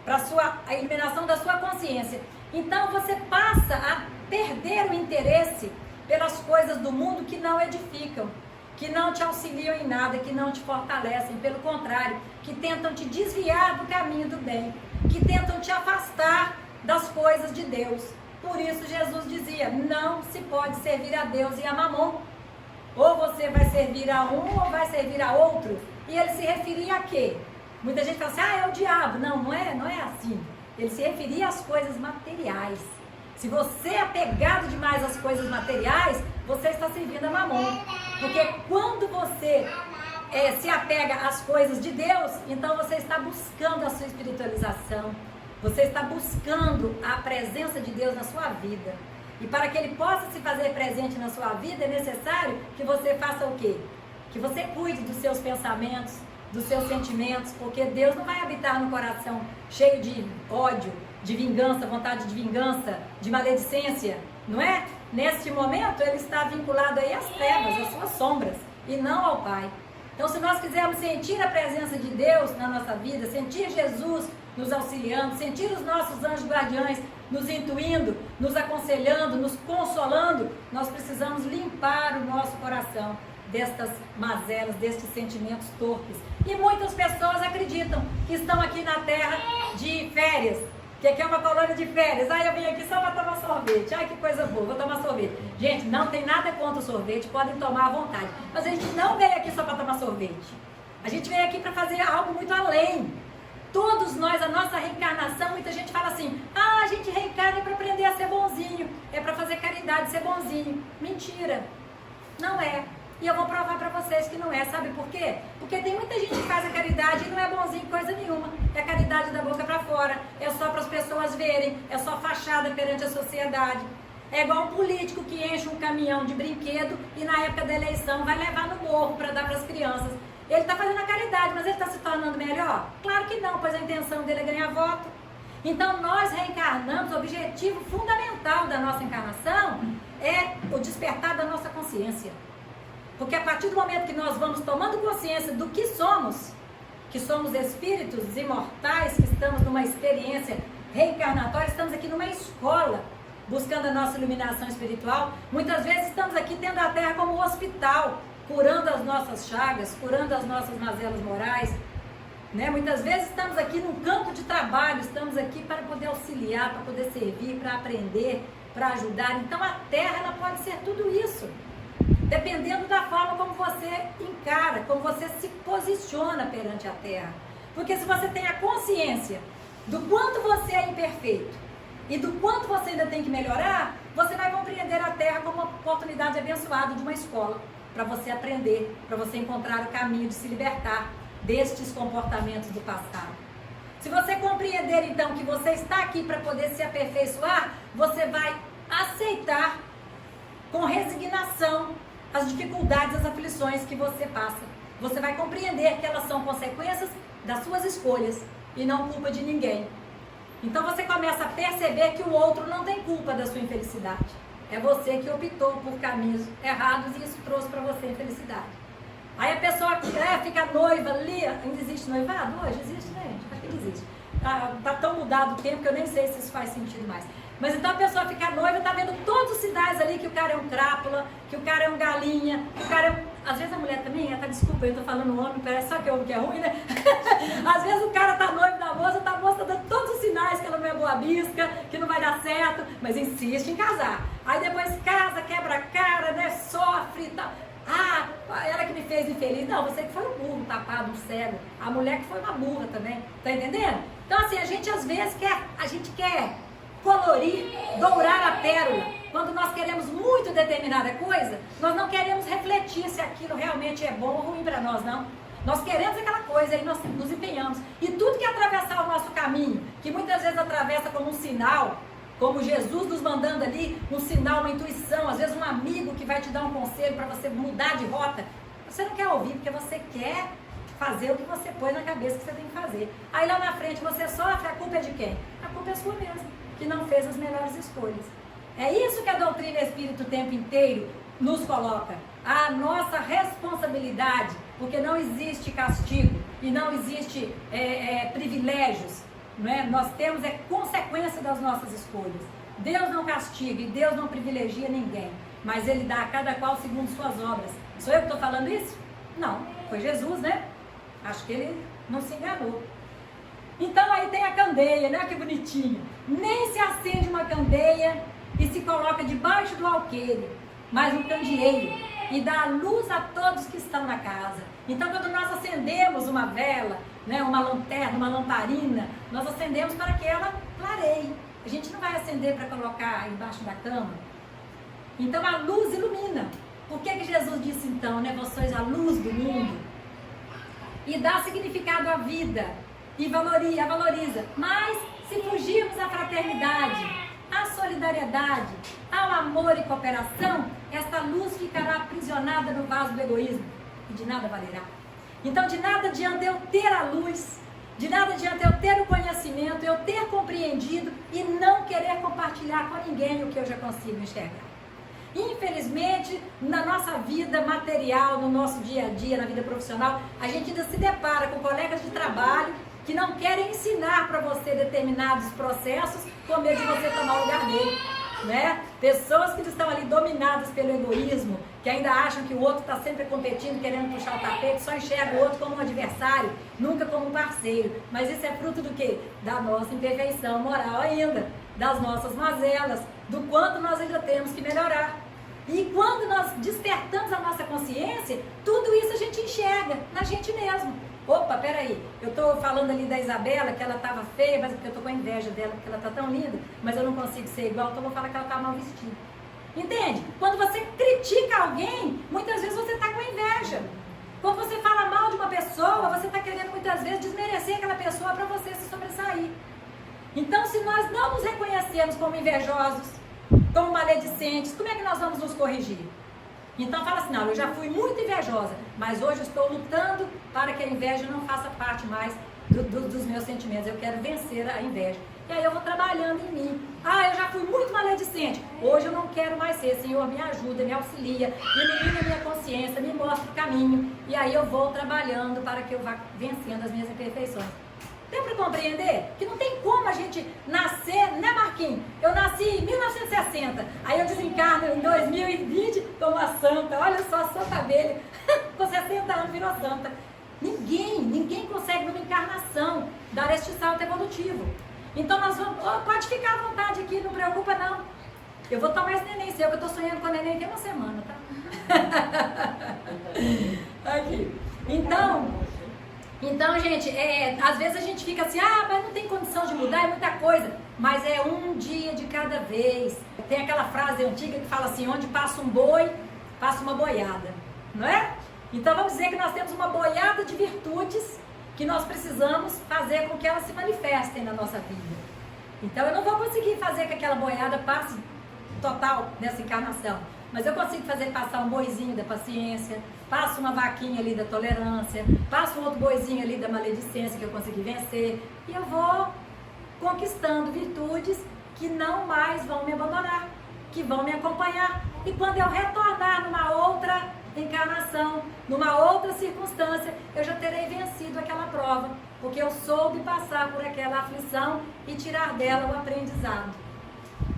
para a iluminação da sua consciência. Então você passa a perder o interesse pelas coisas do mundo que não edificam, que não te auxiliam em nada, que não te fortalecem, pelo contrário, que tentam te desviar do caminho do bem, que tentam te afastar das coisas de Deus. Por isso Jesus dizia, não se pode servir a Deus e a Mamon. Ou você vai servir a um ou vai servir a outro. E ele se referia a quê? Muita gente fala assim, é o diabo. Não é assim. Ele se referia às coisas materiais. Se você é apegado demais às coisas materiais, você está servindo a Mamon. Porque quando você se apega às coisas de Deus, então você está buscando a sua espiritualização. Você está buscando a presença de Deus na sua vida. E para que Ele possa se fazer presente na sua vida, é necessário que você faça o quê? Que você cuide dos seus pensamentos, dos seus sentimentos, porque Deus não vai habitar no coração cheio de ódio, de vingança, vontade de vingança, de maledicência, não é? Neste momento, Ele está vinculado aí às trevas, às suas sombras, e não ao Pai. Então, se nós quisermos sentir a presença de Deus na nossa vida, sentir Jesus nos auxiliando, sentir os nossos anjos guardiães nos intuindo, nos aconselhando, nos consolando, nós precisamos limpar o nosso coração destas mazelas, destes sentimentos torpes. E muitas pessoas acreditam que estão aqui na terra de férias, que aqui é uma colônia de férias. Eu vim aqui só para tomar sorvete. Que coisa boa, vou tomar sorvete. Gente, não tem nada contra o sorvete, podem tomar à vontade. Mas a gente não veio aqui só para tomar sorvete. A gente veio aqui para fazer algo muito além. Todos nós, a nossa reencarnação, muita gente fala assim, a gente reencarna para aprender a ser bonzinho, é para fazer caridade, ser bonzinho. Mentira, não é. E eu vou provar para vocês que não é, sabe por quê? Porque tem muita gente que faz a caridade e não é bonzinho coisa nenhuma. É caridade da boca para fora, é só para as pessoas verem, é só fachada perante a sociedade. É igual um político que enche um caminhão de brinquedo e na época da eleição vai levar no morro para dar para as crianças. Ele está fazendo a caridade, mas ele está se tornando melhor? Claro que não, pois a intenção dele é ganhar voto. Então nós reencarnamos, o objetivo fundamental da nossa encarnação é o despertar da nossa consciência. Porque a partir do momento que nós vamos tomando consciência do que somos espíritos imortais, que estamos numa experiência reencarnatória, estamos aqui numa escola, buscando a nossa iluminação espiritual. Muitas vezes estamos aqui tendo a Terra como um hospital, curando as nossas chagas, curando as nossas mazelas morais, né? Muitas vezes estamos aqui num campo de trabalho, estamos aqui para poder auxiliar, para poder servir, para aprender, para ajudar. Então a Terra, ela pode ser tudo isso, dependendo da forma como você encara, como você se posiciona perante a Terra. Porque se você tem a consciência do quanto você é imperfeito e do quanto você ainda tem que melhorar, você vai compreender a Terra como uma oportunidade abençoada de uma escola, para você aprender, para você encontrar o caminho de se libertar destes comportamentos do passado. Se você compreender então que você está aqui para poder se aperfeiçoar, você vai aceitar com resignação as dificuldades, as aflições que você passa. Você vai compreender que elas são consequências das suas escolhas e não culpa de ninguém. Então você começa a perceber que o outro não tem culpa da sua infelicidade. É você que optou por caminhos errados e isso trouxe para você infelicidade. Aí a pessoa fica noiva ali, ainda existe noivado? Hoje existe, né, gente? Acho que existe. Tá tão mudado o tempo que eu nem sei se isso faz sentido mais. Mas então a pessoa fica noiva, tá vendo todos os sinais ali que o cara é um crápula, que o cara é um galinha, que o cara é um... Às vezes a mulher também, tá, desculpa, eu tô falando homem, parece só que homem que é ruim, né? Às vezes o cara tá noivo da moça, tá dando todos os sinais que ela não é boa bisca, que não vai dar certo, mas insiste em casar. Aí depois casa, quebra a cara, né? Sofre e tal. Ah, ela que me fez infeliz. Não, você que foi um burro, tapado, um cego. A mulher que foi uma burra também. Tá entendendo? Então assim, a gente às vezes quer colorir, dourar a pérola. Quando nós queremos muito determinada coisa, nós não queremos refletir se aquilo realmente é bom ou ruim para nós, não. Nós queremos aquela coisa e nós nos empenhamos. E tudo que atravessar o nosso caminho, que muitas vezes atravessa como um sinal, como Jesus nos mandando ali, um sinal, uma intuição, às vezes um amigo que vai te dar um conselho para você mudar de rota, você não quer ouvir porque você quer fazer o que você põe na cabeça que você tem que fazer. Aí lá na frente você sofre, a culpa é de quem? A culpa é sua mesmo, que não fez as melhores escolhas. É isso que a doutrina espírita o tempo inteiro nos coloca. A nossa responsabilidade, porque não existe castigo e não existe privilégios. Não é? Nós temos consequência das nossas escolhas. Deus não castiga e Deus não privilegia ninguém, mas Ele dá a cada qual segundo suas obras. Sou eu que estou falando isso? Não, foi Jesus, né? Acho que Ele não se enganou. Então aí tem a candeia, né? Que bonitinho. Nem se acende uma candeia e se coloca debaixo do alqueire, mas no candeeiro, e dá luz a todos que estão na casa. Então quando nós acendemos uma vela, né, uma lanterna, uma lamparina, nós acendemos para que ela clareie. A gente não vai acender para colocar embaixo da cama. Então a luz ilumina. Por que Jesus disse então, né, vós sois a luz do mundo? E dá significado à vida, e valoriza. Mas se fugirmos à fraternidade, à solidariedade, ao amor e cooperação, esta luz ficará aprisionada no vaso do egoísmo e de nada valerá. Então de nada adianta eu ter a luz, de nada adianta eu ter o conhecimento, eu ter compreendido e não querer compartilhar com ninguém o que eu já consigo enxergar. Infelizmente, na nossa vida material, no nosso dia a dia, na vida profissional, a gente ainda se depara com colegas de trabalho que não querem ensinar para você determinados processos com medo de você tomar o lugar dele, né? Pessoas que estão ali dominadas pelo egoísmo, que ainda acham que o outro está sempre competindo, querendo puxar o tapete, só enxerga o outro como um adversário, nunca como um parceiro. Mas isso é fruto do quê? Da nossa imperfeição moral ainda, das nossas mazelas, do quanto nós ainda temos que melhorar. E quando nós despertamos a nossa consciência, tudo isso a gente enxerga na gente mesmo. Opa, peraí, eu estou falando ali da Isabela, que ela estava feia, mas porque eu estou com inveja dela, porque ela está tão linda, mas eu não consigo ser igual, então eu vou falar que ela está mal vestida. Entende? Quando você critica alguém, muitas vezes você está com inveja. Quando você fala mal de uma pessoa, você está querendo muitas vezes desmerecer aquela pessoa para você se sobressair. Então, se nós não nos reconhecermos como invejosos, como maledicentes, como é que nós vamos nos corrigir? Então fala assim, não, eu já fui muito invejosa, mas hoje eu estou lutando para que a inveja não faça parte mais dos meus sentimentos. Eu quero vencer a inveja. E aí eu vou trabalhando em mim. Ah, eu já fui muito maledicente. Hoje eu não quero mais ser. Senhor, me ajuda, me auxilia, ilumina a minha consciência, me mostra o caminho. E aí eu vou trabalhando para que eu vá vencendo as minhas imperfeições. Deu para compreender que não tem como a gente nascer, né, Marquinhos? Eu nasci em 1960, aí eu desencarno em 2020 como uma santa. Olha só, a santa abelha, com 60 anos virou santa. Ninguém consegue numa encarnação dar este salto evolutivo. Então nós vamos, pode ficar à vontade aqui, não preocupa não. Eu vou tomar esse neném seu, que eu estou sonhando com o neném tem uma semana, tá? Aqui. Então, gente, às vezes a gente fica assim, mas não tem condição de mudar, é muita coisa. Mas é um dia de cada vez. Tem aquela frase antiga que fala assim, onde passa um boi, passa uma boiada, não é? Então vamos dizer que nós temos uma boiada de virtudes que nós precisamos fazer com que elas se manifestem na nossa vida. Então eu não vou conseguir fazer que aquela boiada passe total nessa encarnação. Mas eu consigo fazer passar um boizinho da paciência, passo uma vaquinha ali da tolerância, passo um outro boizinho ali da maledicência que eu consegui vencer. E eu vou conquistando virtudes que não mais vão me abandonar, que vão me acompanhar. E quando eu retornar numa outra encarnação, numa outra circunstância, eu já terei vencido aquela prova, porque eu soube passar por aquela aflição e tirar dela o aprendizado.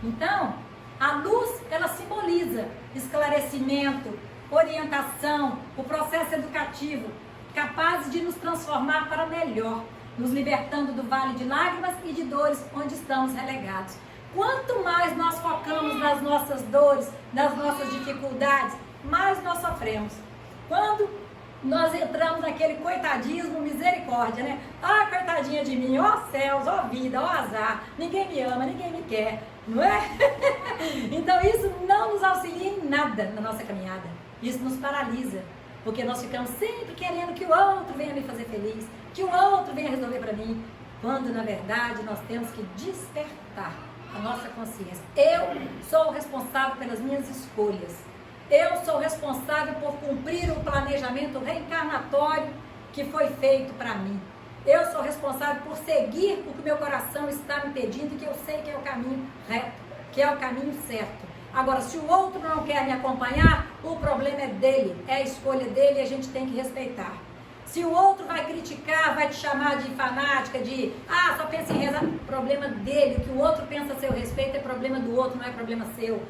Então, a luz, ela simboliza esclarecimento, orientação, o processo educativo, capaz de nos transformar para melhor, nos libertando do vale de lágrimas e de dores onde estamos relegados. Quanto mais nós focamos nas nossas dores, nas nossas dificuldades, mais nós sofremos. Quando nós entramos naquele coitadismo, misericórdia, né? Ah, coitadinha de mim, ó céus, ó vida, ó azar, ninguém me ama, ninguém me quer, não é? Então isso não nos auxilia em nada na nossa caminhada, isso nos paralisa, porque nós ficamos sempre querendo que o outro venha me fazer feliz, que o outro venha resolver para mim, quando na verdade nós temos que despertar a nossa consciência. Eu sou o responsável pelas minhas escolhas. Eu sou responsável por cumprir o planejamento reencarnatório que foi feito para mim. Eu sou responsável por seguir o que meu coração está me pedindo, que eu sei que é o caminho reto, que é o caminho certo. Agora, se o outro não quer me acompanhar, o problema é dele, é a escolha dele e a gente tem que respeitar. Se o outro vai criticar, vai te chamar de fanática, de só pensa em rezar, problema dele. O que o outro pensa a seu respeito é problema do outro, não é problema seu.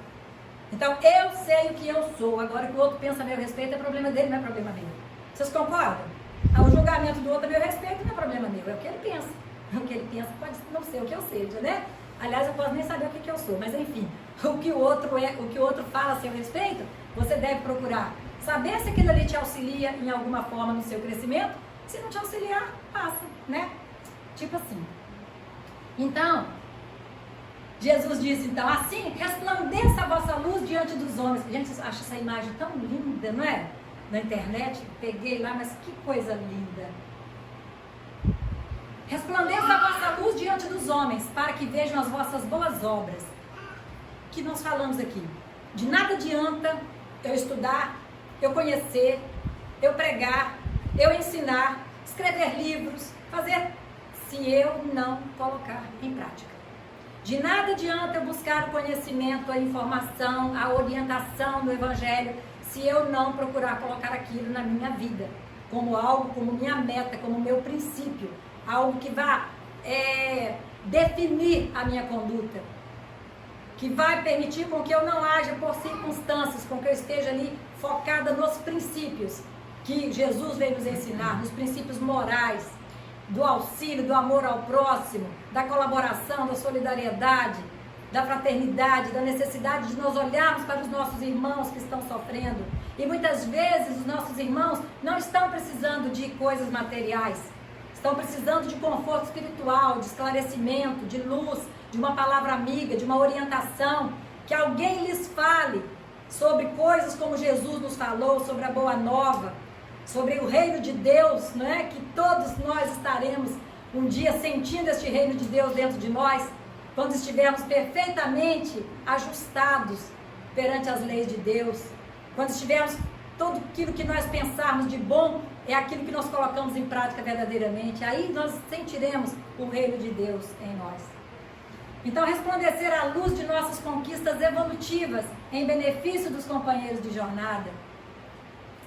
Então, eu sei o que eu sou. Agora, o que o outro pensa a meu respeito é problema dele, não é problema meu. Vocês concordam? O julgamento do outro a meu respeito não é problema meu, é o que ele pensa. O que ele pensa pode não ser o que eu seja, né? Aliás, eu posso nem saber o que eu sou, mas enfim, o que o outro fala a seu respeito, você deve procurar saber se aquilo ali te auxilia em alguma forma no seu crescimento. Se não te auxiliar, passa, né? Tipo assim. Então, Jesus disse, então, assim, resplandeça a vossa luz diante dos homens. Gente, acha essa imagem tão linda, não é? Na internet, peguei lá, mas que coisa linda. Resplandeça a vossa luz diante dos homens, para que vejam as vossas boas obras. O que nós falamos aqui? De nada adianta eu estudar, eu conhecer, eu pregar, eu ensinar, escrever livros, fazer, se eu não colocar em prática. De nada adianta eu buscar o conhecimento, a informação, a orientação do Evangelho, se eu não procurar colocar aquilo na minha vida, como algo, como minha meta, como meu princípio, algo que vá definir a minha conduta, que vai permitir com que eu não haja por circunstâncias, com que eu esteja ali focada nos princípios que Jesus veio nos ensinar, nos princípios morais, do auxílio, do amor ao próximo, da colaboração, da solidariedade, da fraternidade, da necessidade de nós olharmos para os nossos irmãos que estão sofrendo. E muitas vezes os nossos irmãos não estão precisando de coisas materiais, estão precisando de conforto espiritual, de esclarecimento, de luz, de uma palavra amiga, de uma orientação, que alguém lhes fale sobre coisas como Jesus nos falou, sobre a boa nova, sobre o reino de Deus, não é? Que todos nós estaremos um dia sentindo este reino de Deus dentro de nós, quando estivermos perfeitamente ajustados perante as leis de Deus, quando estivermos, tudo aquilo que nós pensarmos de bom é aquilo que nós colocamos em prática verdadeiramente, aí nós sentiremos o reino de Deus em nós. Então, resplandecer a luz de nossas conquistas evolutivas em benefício dos companheiros de jornada,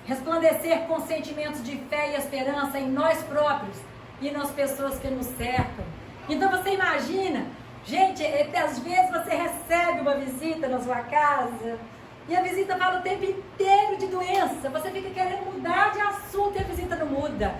resplandecer com sentimentos de fé e esperança em nós próprios e nas pessoas que nos cercam. Então você imagina, gente, às vezes você recebe uma visita na sua casa e a visita fala o tempo inteiro de doença, você fica querendo mudar de assunto e a visita não muda.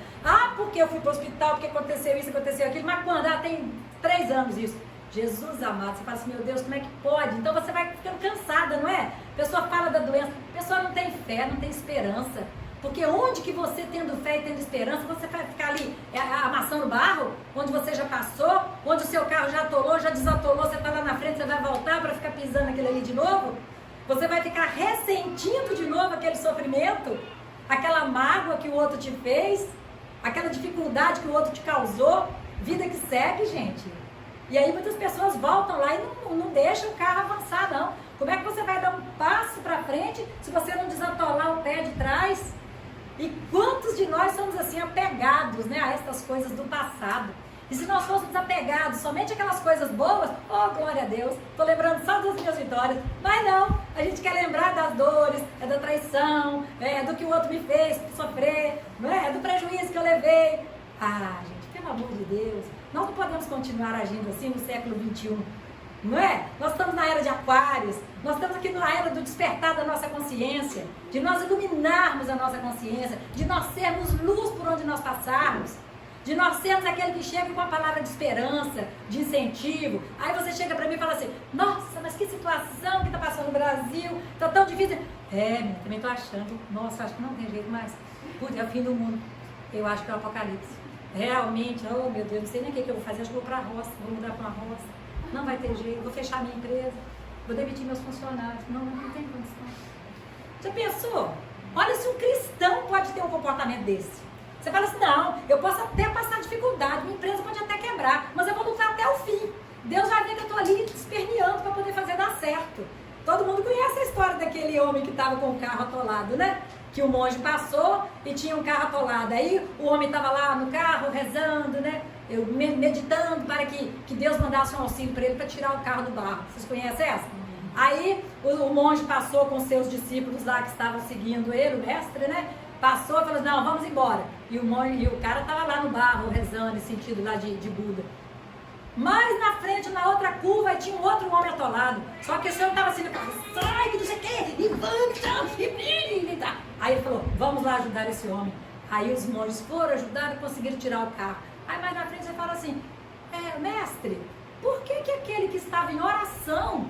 Porque eu fui para o hospital, porque aconteceu isso, aconteceu aquilo, mas quando? Tem 3 anos isso. Jesus amado, você fala assim, meu Deus, como é que pode? Então você vai ficando cansada, não é? A pessoa fala da doença, a pessoa não tem fé, não tem esperança. Porque onde que você tendo fé e tendo esperança, você vai ficar ali amassando barro, onde você já passou, onde o seu carro já atolou, já desatolou, você está lá na frente, você vai voltar para ficar pisando naquele ali de novo? Você vai ficar ressentindo de novo aquele sofrimento, aquela mágoa que o outro te fez, aquela dificuldade que o outro te causou. Vida que segue, gente. E aí muitas pessoas voltam lá e não deixam o carro avançar, não. Como é que você vai dar um passo para frente se você não desatolar o pé de trás? E quantos de nós somos assim apegados, né, a estas coisas do passado? E se nós fôssemos apegados somente aquelas coisas boas, oh glória a Deus, estou lembrando só das minhas vitórias. Mas não, a gente quer lembrar das dores, da traição, do que o outro me fez sofrer, não é? Do prejuízo que eu levei. Gente, pelo amor de Deus, nós não podemos continuar agindo assim no século XXI, não é? Nós estamos na na era de Aquários, nós estamos aqui na era do despertar da nossa consciência, de nós iluminarmos a nossa consciência, de nós sermos luz por onde nós passarmos, de nós sermos aquele que chega com uma palavra de esperança, de incentivo. Aí você chega para mim e fala assim, nossa, mas que situação que está passando no Brasil, está tão difícil. Menina, também estou achando, nossa, acho que não tem jeito mais. Putz, é o fim do mundo. Eu acho que é o apocalipse. Realmente, oh meu Deus, não sei nem o que eu vou fazer, acho que eu vou para a roça, vou mudar para uma roça. Não vai ter jeito, vou fechar minha empresa, vou demitir meus funcionários. Não tem condição. Já pensou? Olha se um cristão pode ter um comportamento desse. Você fala assim, não, eu posso até passar dificuldade, minha empresa pode até quebrar, mas eu vou lutar até o fim. Deus vai ver que eu estou ali esperneando para poder fazer dar certo. Todo mundo conhece a história daquele homem que estava com o carro atolado, né? Que o monge passou e tinha um carro atolado. Aí o homem estava lá no carro rezando, né? Meditando para que Deus mandasse um auxílio para ele para tirar o carro do barro. Vocês conhecem essa? Aí o monge passou com seus discípulos lá que estavam seguindo ele, o mestre, né? Passou e falou, não, vamos embora. E o cara estava lá no barro rezando, em sentido lá de Buda. Mas na frente, na outra curva, tinha um outro homem atolado. Só que esse homem estava assim, sai, que não sei o quê, e vamos, e tá. Aí ele falou, vamos lá ajudar esse homem. Aí os monges foram ajudar e conseguiram tirar o carro. Aí mais na frente ele fala assim, mestre, por que aquele que estava em oração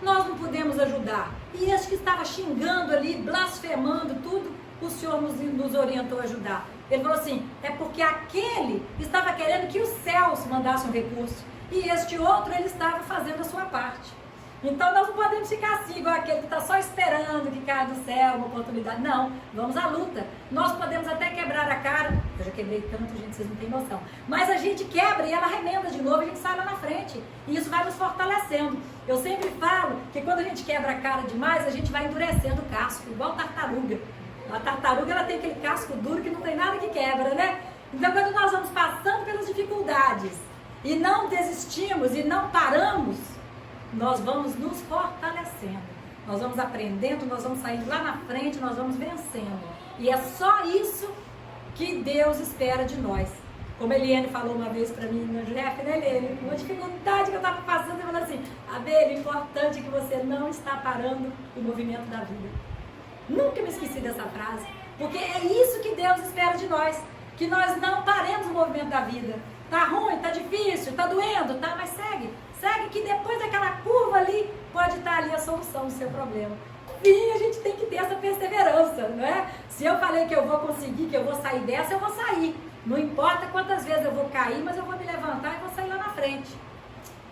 nós não podemos ajudar? E esse que estava xingando ali, blasfemando tudo, o Senhor nos orientou a ajudar. Ele falou assim, é porque aquele estava querendo que os céus mandassem um recurso e este outro ele estava fazendo a sua parte. Então nós não podemos ficar assim, igual aquele que está só esperando que caia do céu uma oportunidade. Não, vamos à luta. Nós podemos até quebrar a cara. Eu já quebrei tanto, gente, vocês não têm noção. Mas a gente quebra e ela remenda de novo, a gente sai lá na frente. E isso vai nos fortalecendo. Eu sempre falo que quando a gente quebra a cara demais, a gente vai endurecendo o casco, igual tartaruga. A tartaruga ela tem aquele casco duro que não tem nada que quebra, né? Então quando nós vamos passando pelas dificuldades e não desistimos e não paramos, nós vamos nos fortalecendo, nós vamos aprendendo, nós vamos saindo lá na frente, nós vamos vencendo. E é só isso que Deus espera de nós. Como a Eliane falou uma vez para mim no Jeff, né, Eliane? Uma dificuldade que eu estava passando, eu falei assim, Abel, o importante é que você não está parando o movimento da vida. Nunca me esqueci dessa frase, porque é isso que Deus espera de nós, que nós não paremos o movimento da vida. Tá ruim, tá difícil, tá doendo, tá, mas segue que depois daquela curva ali, pode estar ali a solução do seu problema. E a gente tem que ter essa perseverança, não é? Se eu falei que eu vou conseguir, que eu vou sair dessa, eu vou sair. Não importa quantas vezes eu vou cair, mas eu vou me levantar e vou sair lá na frente.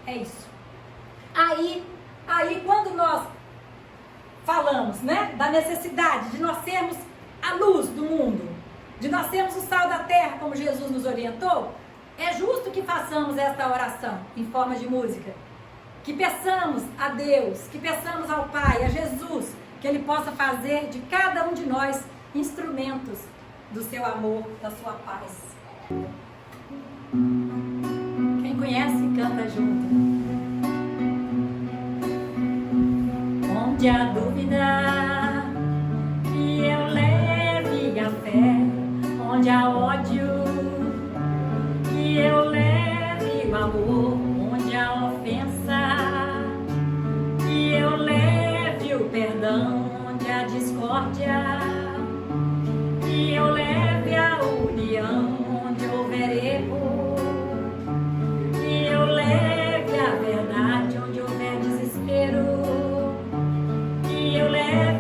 É isso. Aí quando nós falamos, né, da necessidade de nós sermos a luz do mundo, de nós sermos o sal da terra, como Jesus nos orientou, é justo que façamos esta oração em forma de música, que peçamos a Deus, que peçamos ao Pai, a Jesus, que Ele possa fazer de cada um de nós instrumentos do seu amor, da sua paz. Quem conhece, canta junto. Onde a dúvida, que eu leve a fé. Onde há ódio, que eu leve o amor. Onde há ofensa, que eu leve o perdão. Onde há discórdia, que eu leve a união. Onde houver erro, que eu leve a verdade. Onde houver desespero, que eu leve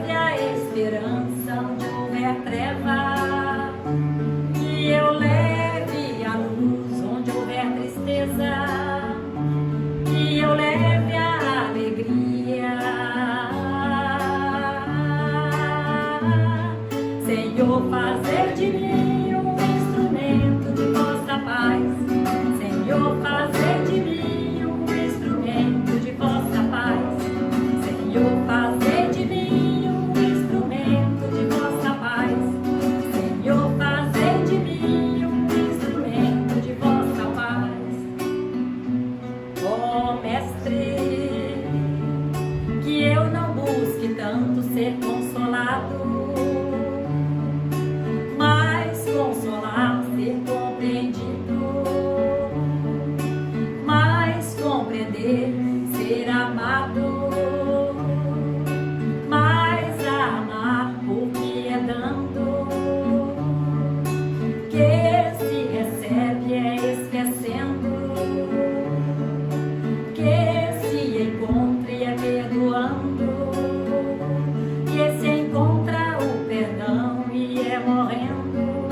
morrendo,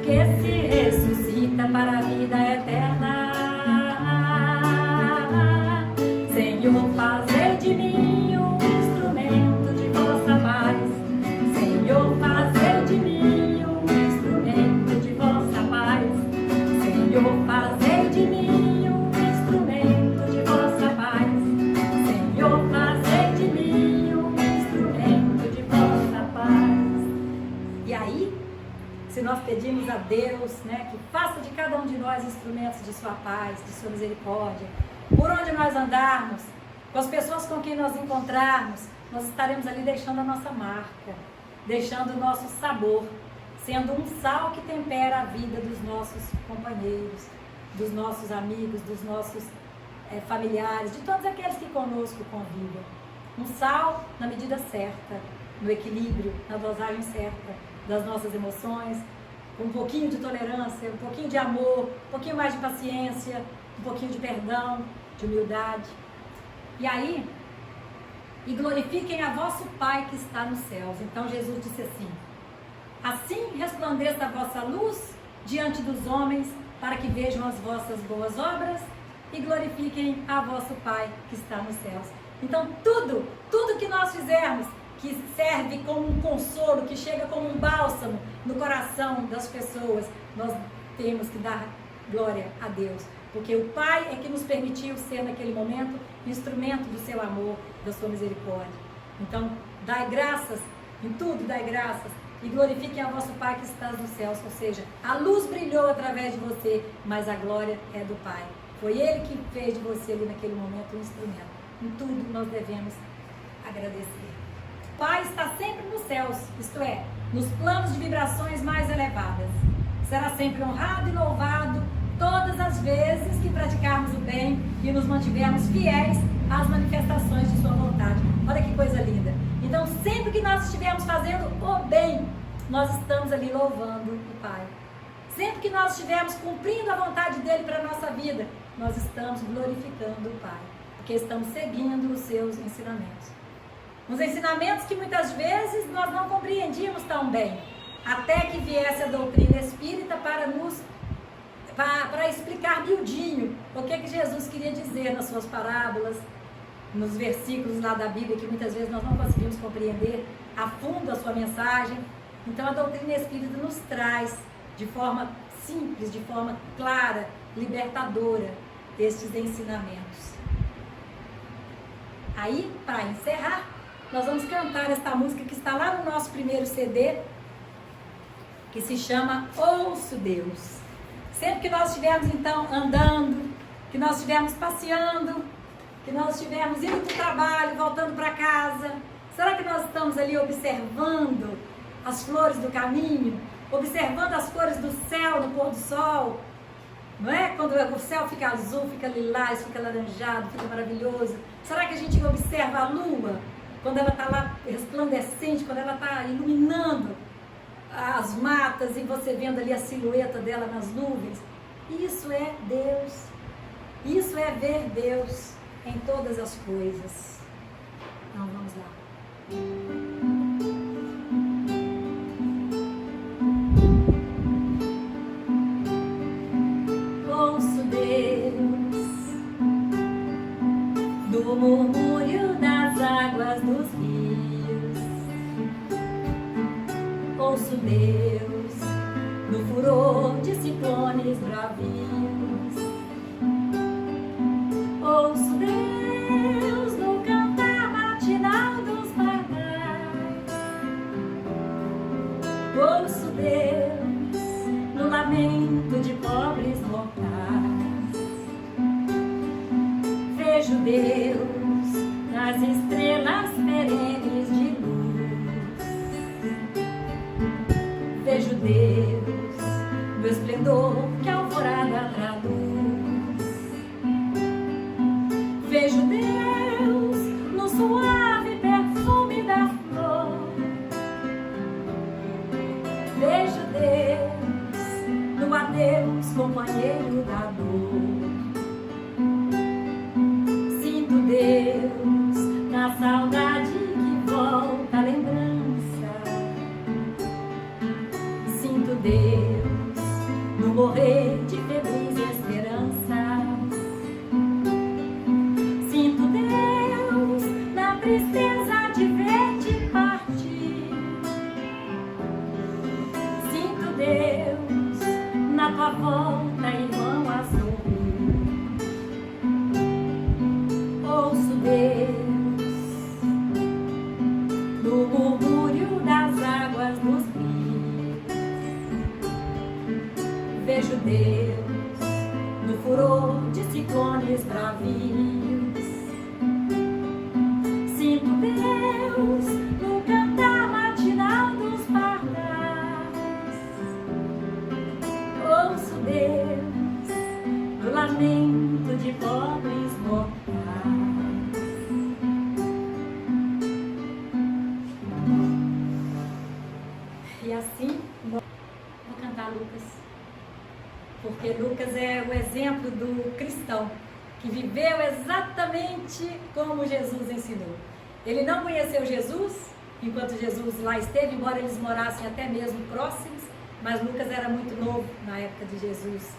que se ressuscita para a vida eterna. Senhor, fazei de mim um instrumento de vossa paz. Senhor, fazei de mim um instrumento de vossa paz. Senhor, fazei de mim um instrumento de vossa paz. Senhor, fazei de mim um instrumento de vossa paz. E aí, se nós pedimos a Deus, né, que faça de cada um de nós instrumentos de sua paz, de sua misericórdia, por onde nós andarmos, com as pessoas com quem nós encontrarmos, nós estaremos ali deixando a nossa marca, deixando o nosso sabor, sendo um sal que tempera a vida dos nossos companheiros, dos nossos amigos, dos nossos familiares, de todos aqueles que conosco convivem. Um sal na medida certa, no equilíbrio, na dosagem certa das nossas emoções, com um pouquinho de tolerância, um pouquinho de amor, um pouquinho mais de paciência, um pouquinho de perdão, de humildade. E aí, e glorifiquem a vosso Pai que está nos céus. Então Jesus disse assim: assim resplandeça a vossa luz diante dos homens, para que vejam as vossas boas obras e glorifiquem a vosso Pai que está nos céus. Então tudo que nós fizermos, que serve como um consolo, que chega como um bálsamo no coração das pessoas, nós temos que dar glória a Deus. Porque o Pai é que nos permitiu ser naquele momento instrumento do seu amor, da sua misericórdia. Então, dai graças, em tudo dai graças, e glorifiquem a vosso Pai que está nos céus. Ou seja, a luz brilhou através de você, mas a glória é do Pai. Foi Ele que fez de você ali naquele momento um instrumento. Em tudo nós devemos agradecer. O Pai está sempre nos céus, isto é, nos planos de vibrações mais elevadas. Será sempre honrado e louvado todas as vezes que praticarmos o bem e nos mantivermos fiéis às manifestações de sua vontade. Olha que coisa linda. Então, sempre que nós estivermos fazendo o bem, nós estamos ali louvando o Pai. Sempre que nós estivermos cumprindo a vontade dele para a nossa vida, nós estamos glorificando o Pai, porque estamos seguindo os seus ensinamentos. Uns ensinamentos que muitas vezes nós não compreendíamos tão bem, até que viesse a doutrina espírita para explicar miudinho o que Jesus queria dizer nas suas parábolas, nos versículos lá da Bíblia, que muitas vezes nós não conseguimos compreender a fundo a sua mensagem. Então a doutrina espírita nos traz de forma simples, de forma clara, libertadora, estes ensinamentos. Aí, para encerrar, nós vamos cantar esta música que está lá no nosso primeiro CD, que se chama Ouço Deus. Sempre que nós estivermos então andando, que nós estivermos passeando, que nós estivermos indo para o trabalho, voltando para casa, será que nós estamos ali observando as flores do caminho, observando as cores do céu no pôr do sol? Não é? Quando o céu fica azul, fica lilás, fica laranjado, fica maravilhoso. Será que a gente observa a lua, quando ela está lá resplandecente, quando ela está iluminando as matas e você vendo ali a silhueta dela nas nuvens? Isso é Deus. Isso é ver Deus em todas as coisas. Então vamos lá. Ouço Deus do murmúrio das águas dos rios. Ouço Deus no furor de ciclones bravios. Ouço Deus no cantar matinal dos pardais. Ouço Deus no lamento de pobres mortais. Vejo Deus nas estrelas perenes de luz. Vejo Deus no esplendor que a alvorada traduz. Vejo Deus no suave perfume da flor. Vejo Deus no adeus, companheiro da dor. Sinto Deus na saudade que volta a lembrança. Deus no morrer de febris esperanças. Sinto Deus na tristeza de ver-te partir. Sinto Deus na tua volta, irmão, a sorrir. Ouço Deus no murmúrio das águas nos rios. Vejo Deus no furor de ciclones bravios. Sinto Deus no cantar matinal dos pardais. Ouço Deus no lamento de pobres mortais. E assim, vou cantar Lucas, porque Lucas é o exemplo do cristão que viveu exatamente como Jesus ensinou. Ele não conheceu Jesus enquanto Jesus lá esteve, embora eles morassem até mesmo próximos, mas Lucas era muito novo na época de Jesus,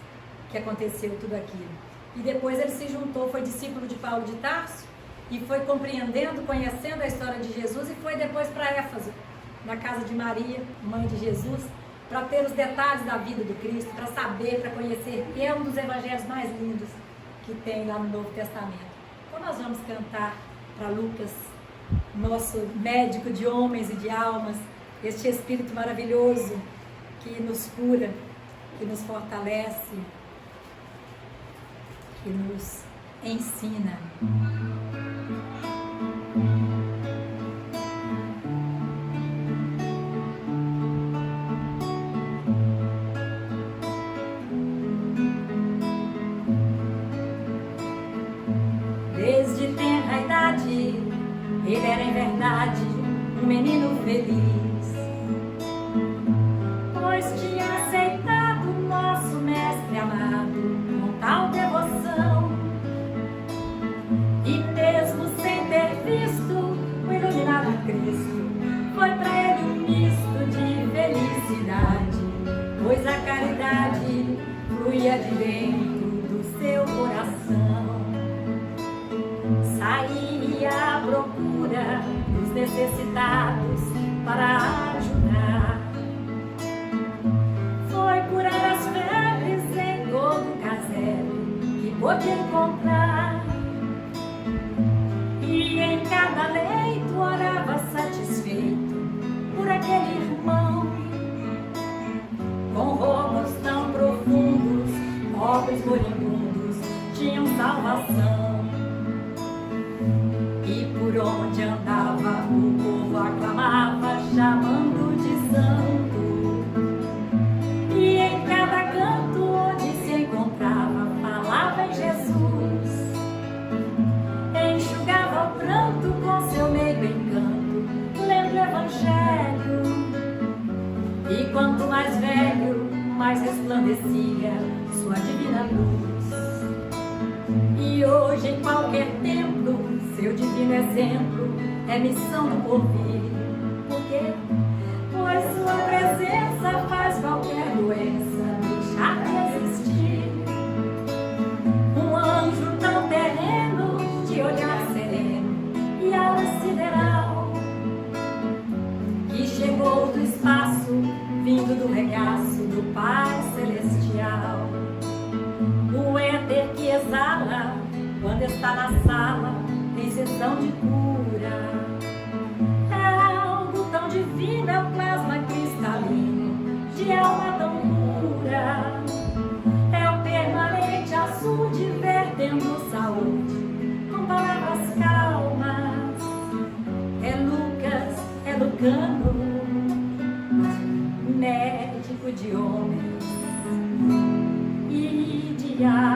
que aconteceu tudo aquilo. E depois ele se juntou, foi discípulo de Paulo de Tarso, e foi compreendendo, conhecendo a história de Jesus, e foi depois para Éfeso, na casa de Maria, mãe de Jesus, para ter os detalhes da vida do Cristo, para saber, para conhecer, que é um dos evangelhos mais lindos que tem lá no Novo Testamento. Então nós vamos cantar para Lucas, nosso médico de homens e de almas, este Espírito maravilhoso que nos cura, que nos fortalece, que nos ensina. Desde tenra idade, ele era em verdade um menino feliz, pois tinha aceitado nosso mestre amado com tal devoção, e mesmo sem ter visto o iluminado Cristo, foi para ele um misto de felicidade, pois a caridade fluía de dentro do seu coração. Saía à procura dos necessitados para ajudar. Foi curar as febres em todo o casebre que pôde encontrar. E em cada leito orava satisfeito por aquele irmão. Com rogos tão profundos, pobres moribundos tinham salvação. E por onde andava o povo aclamava, chamando de santo. E em cada canto onde se encontrava, falava em Jesus. Enxugava o pranto com seu meigo encanto, lendo o Evangelho. E quanto mais velho, mais resplandecia sua divina luz. E hoje em qualquer templo, seu divino exemplo é missão do porvir. Por quê? Pois sua presença faz qualquer doença deixar de existir. Um anjo tão terreno, de olhar sereno e aura sideral, que chegou do espaço, vindo do regaço do Pai Celestial. O éter que exala quando está na sala em sessão de cura, é algo tão divino, é o plasma cristalino de alma tão pura. É o permanente azul de vertendo saúde com palavras calmas. É Lucas, é Lucano, médico de homens e de almas.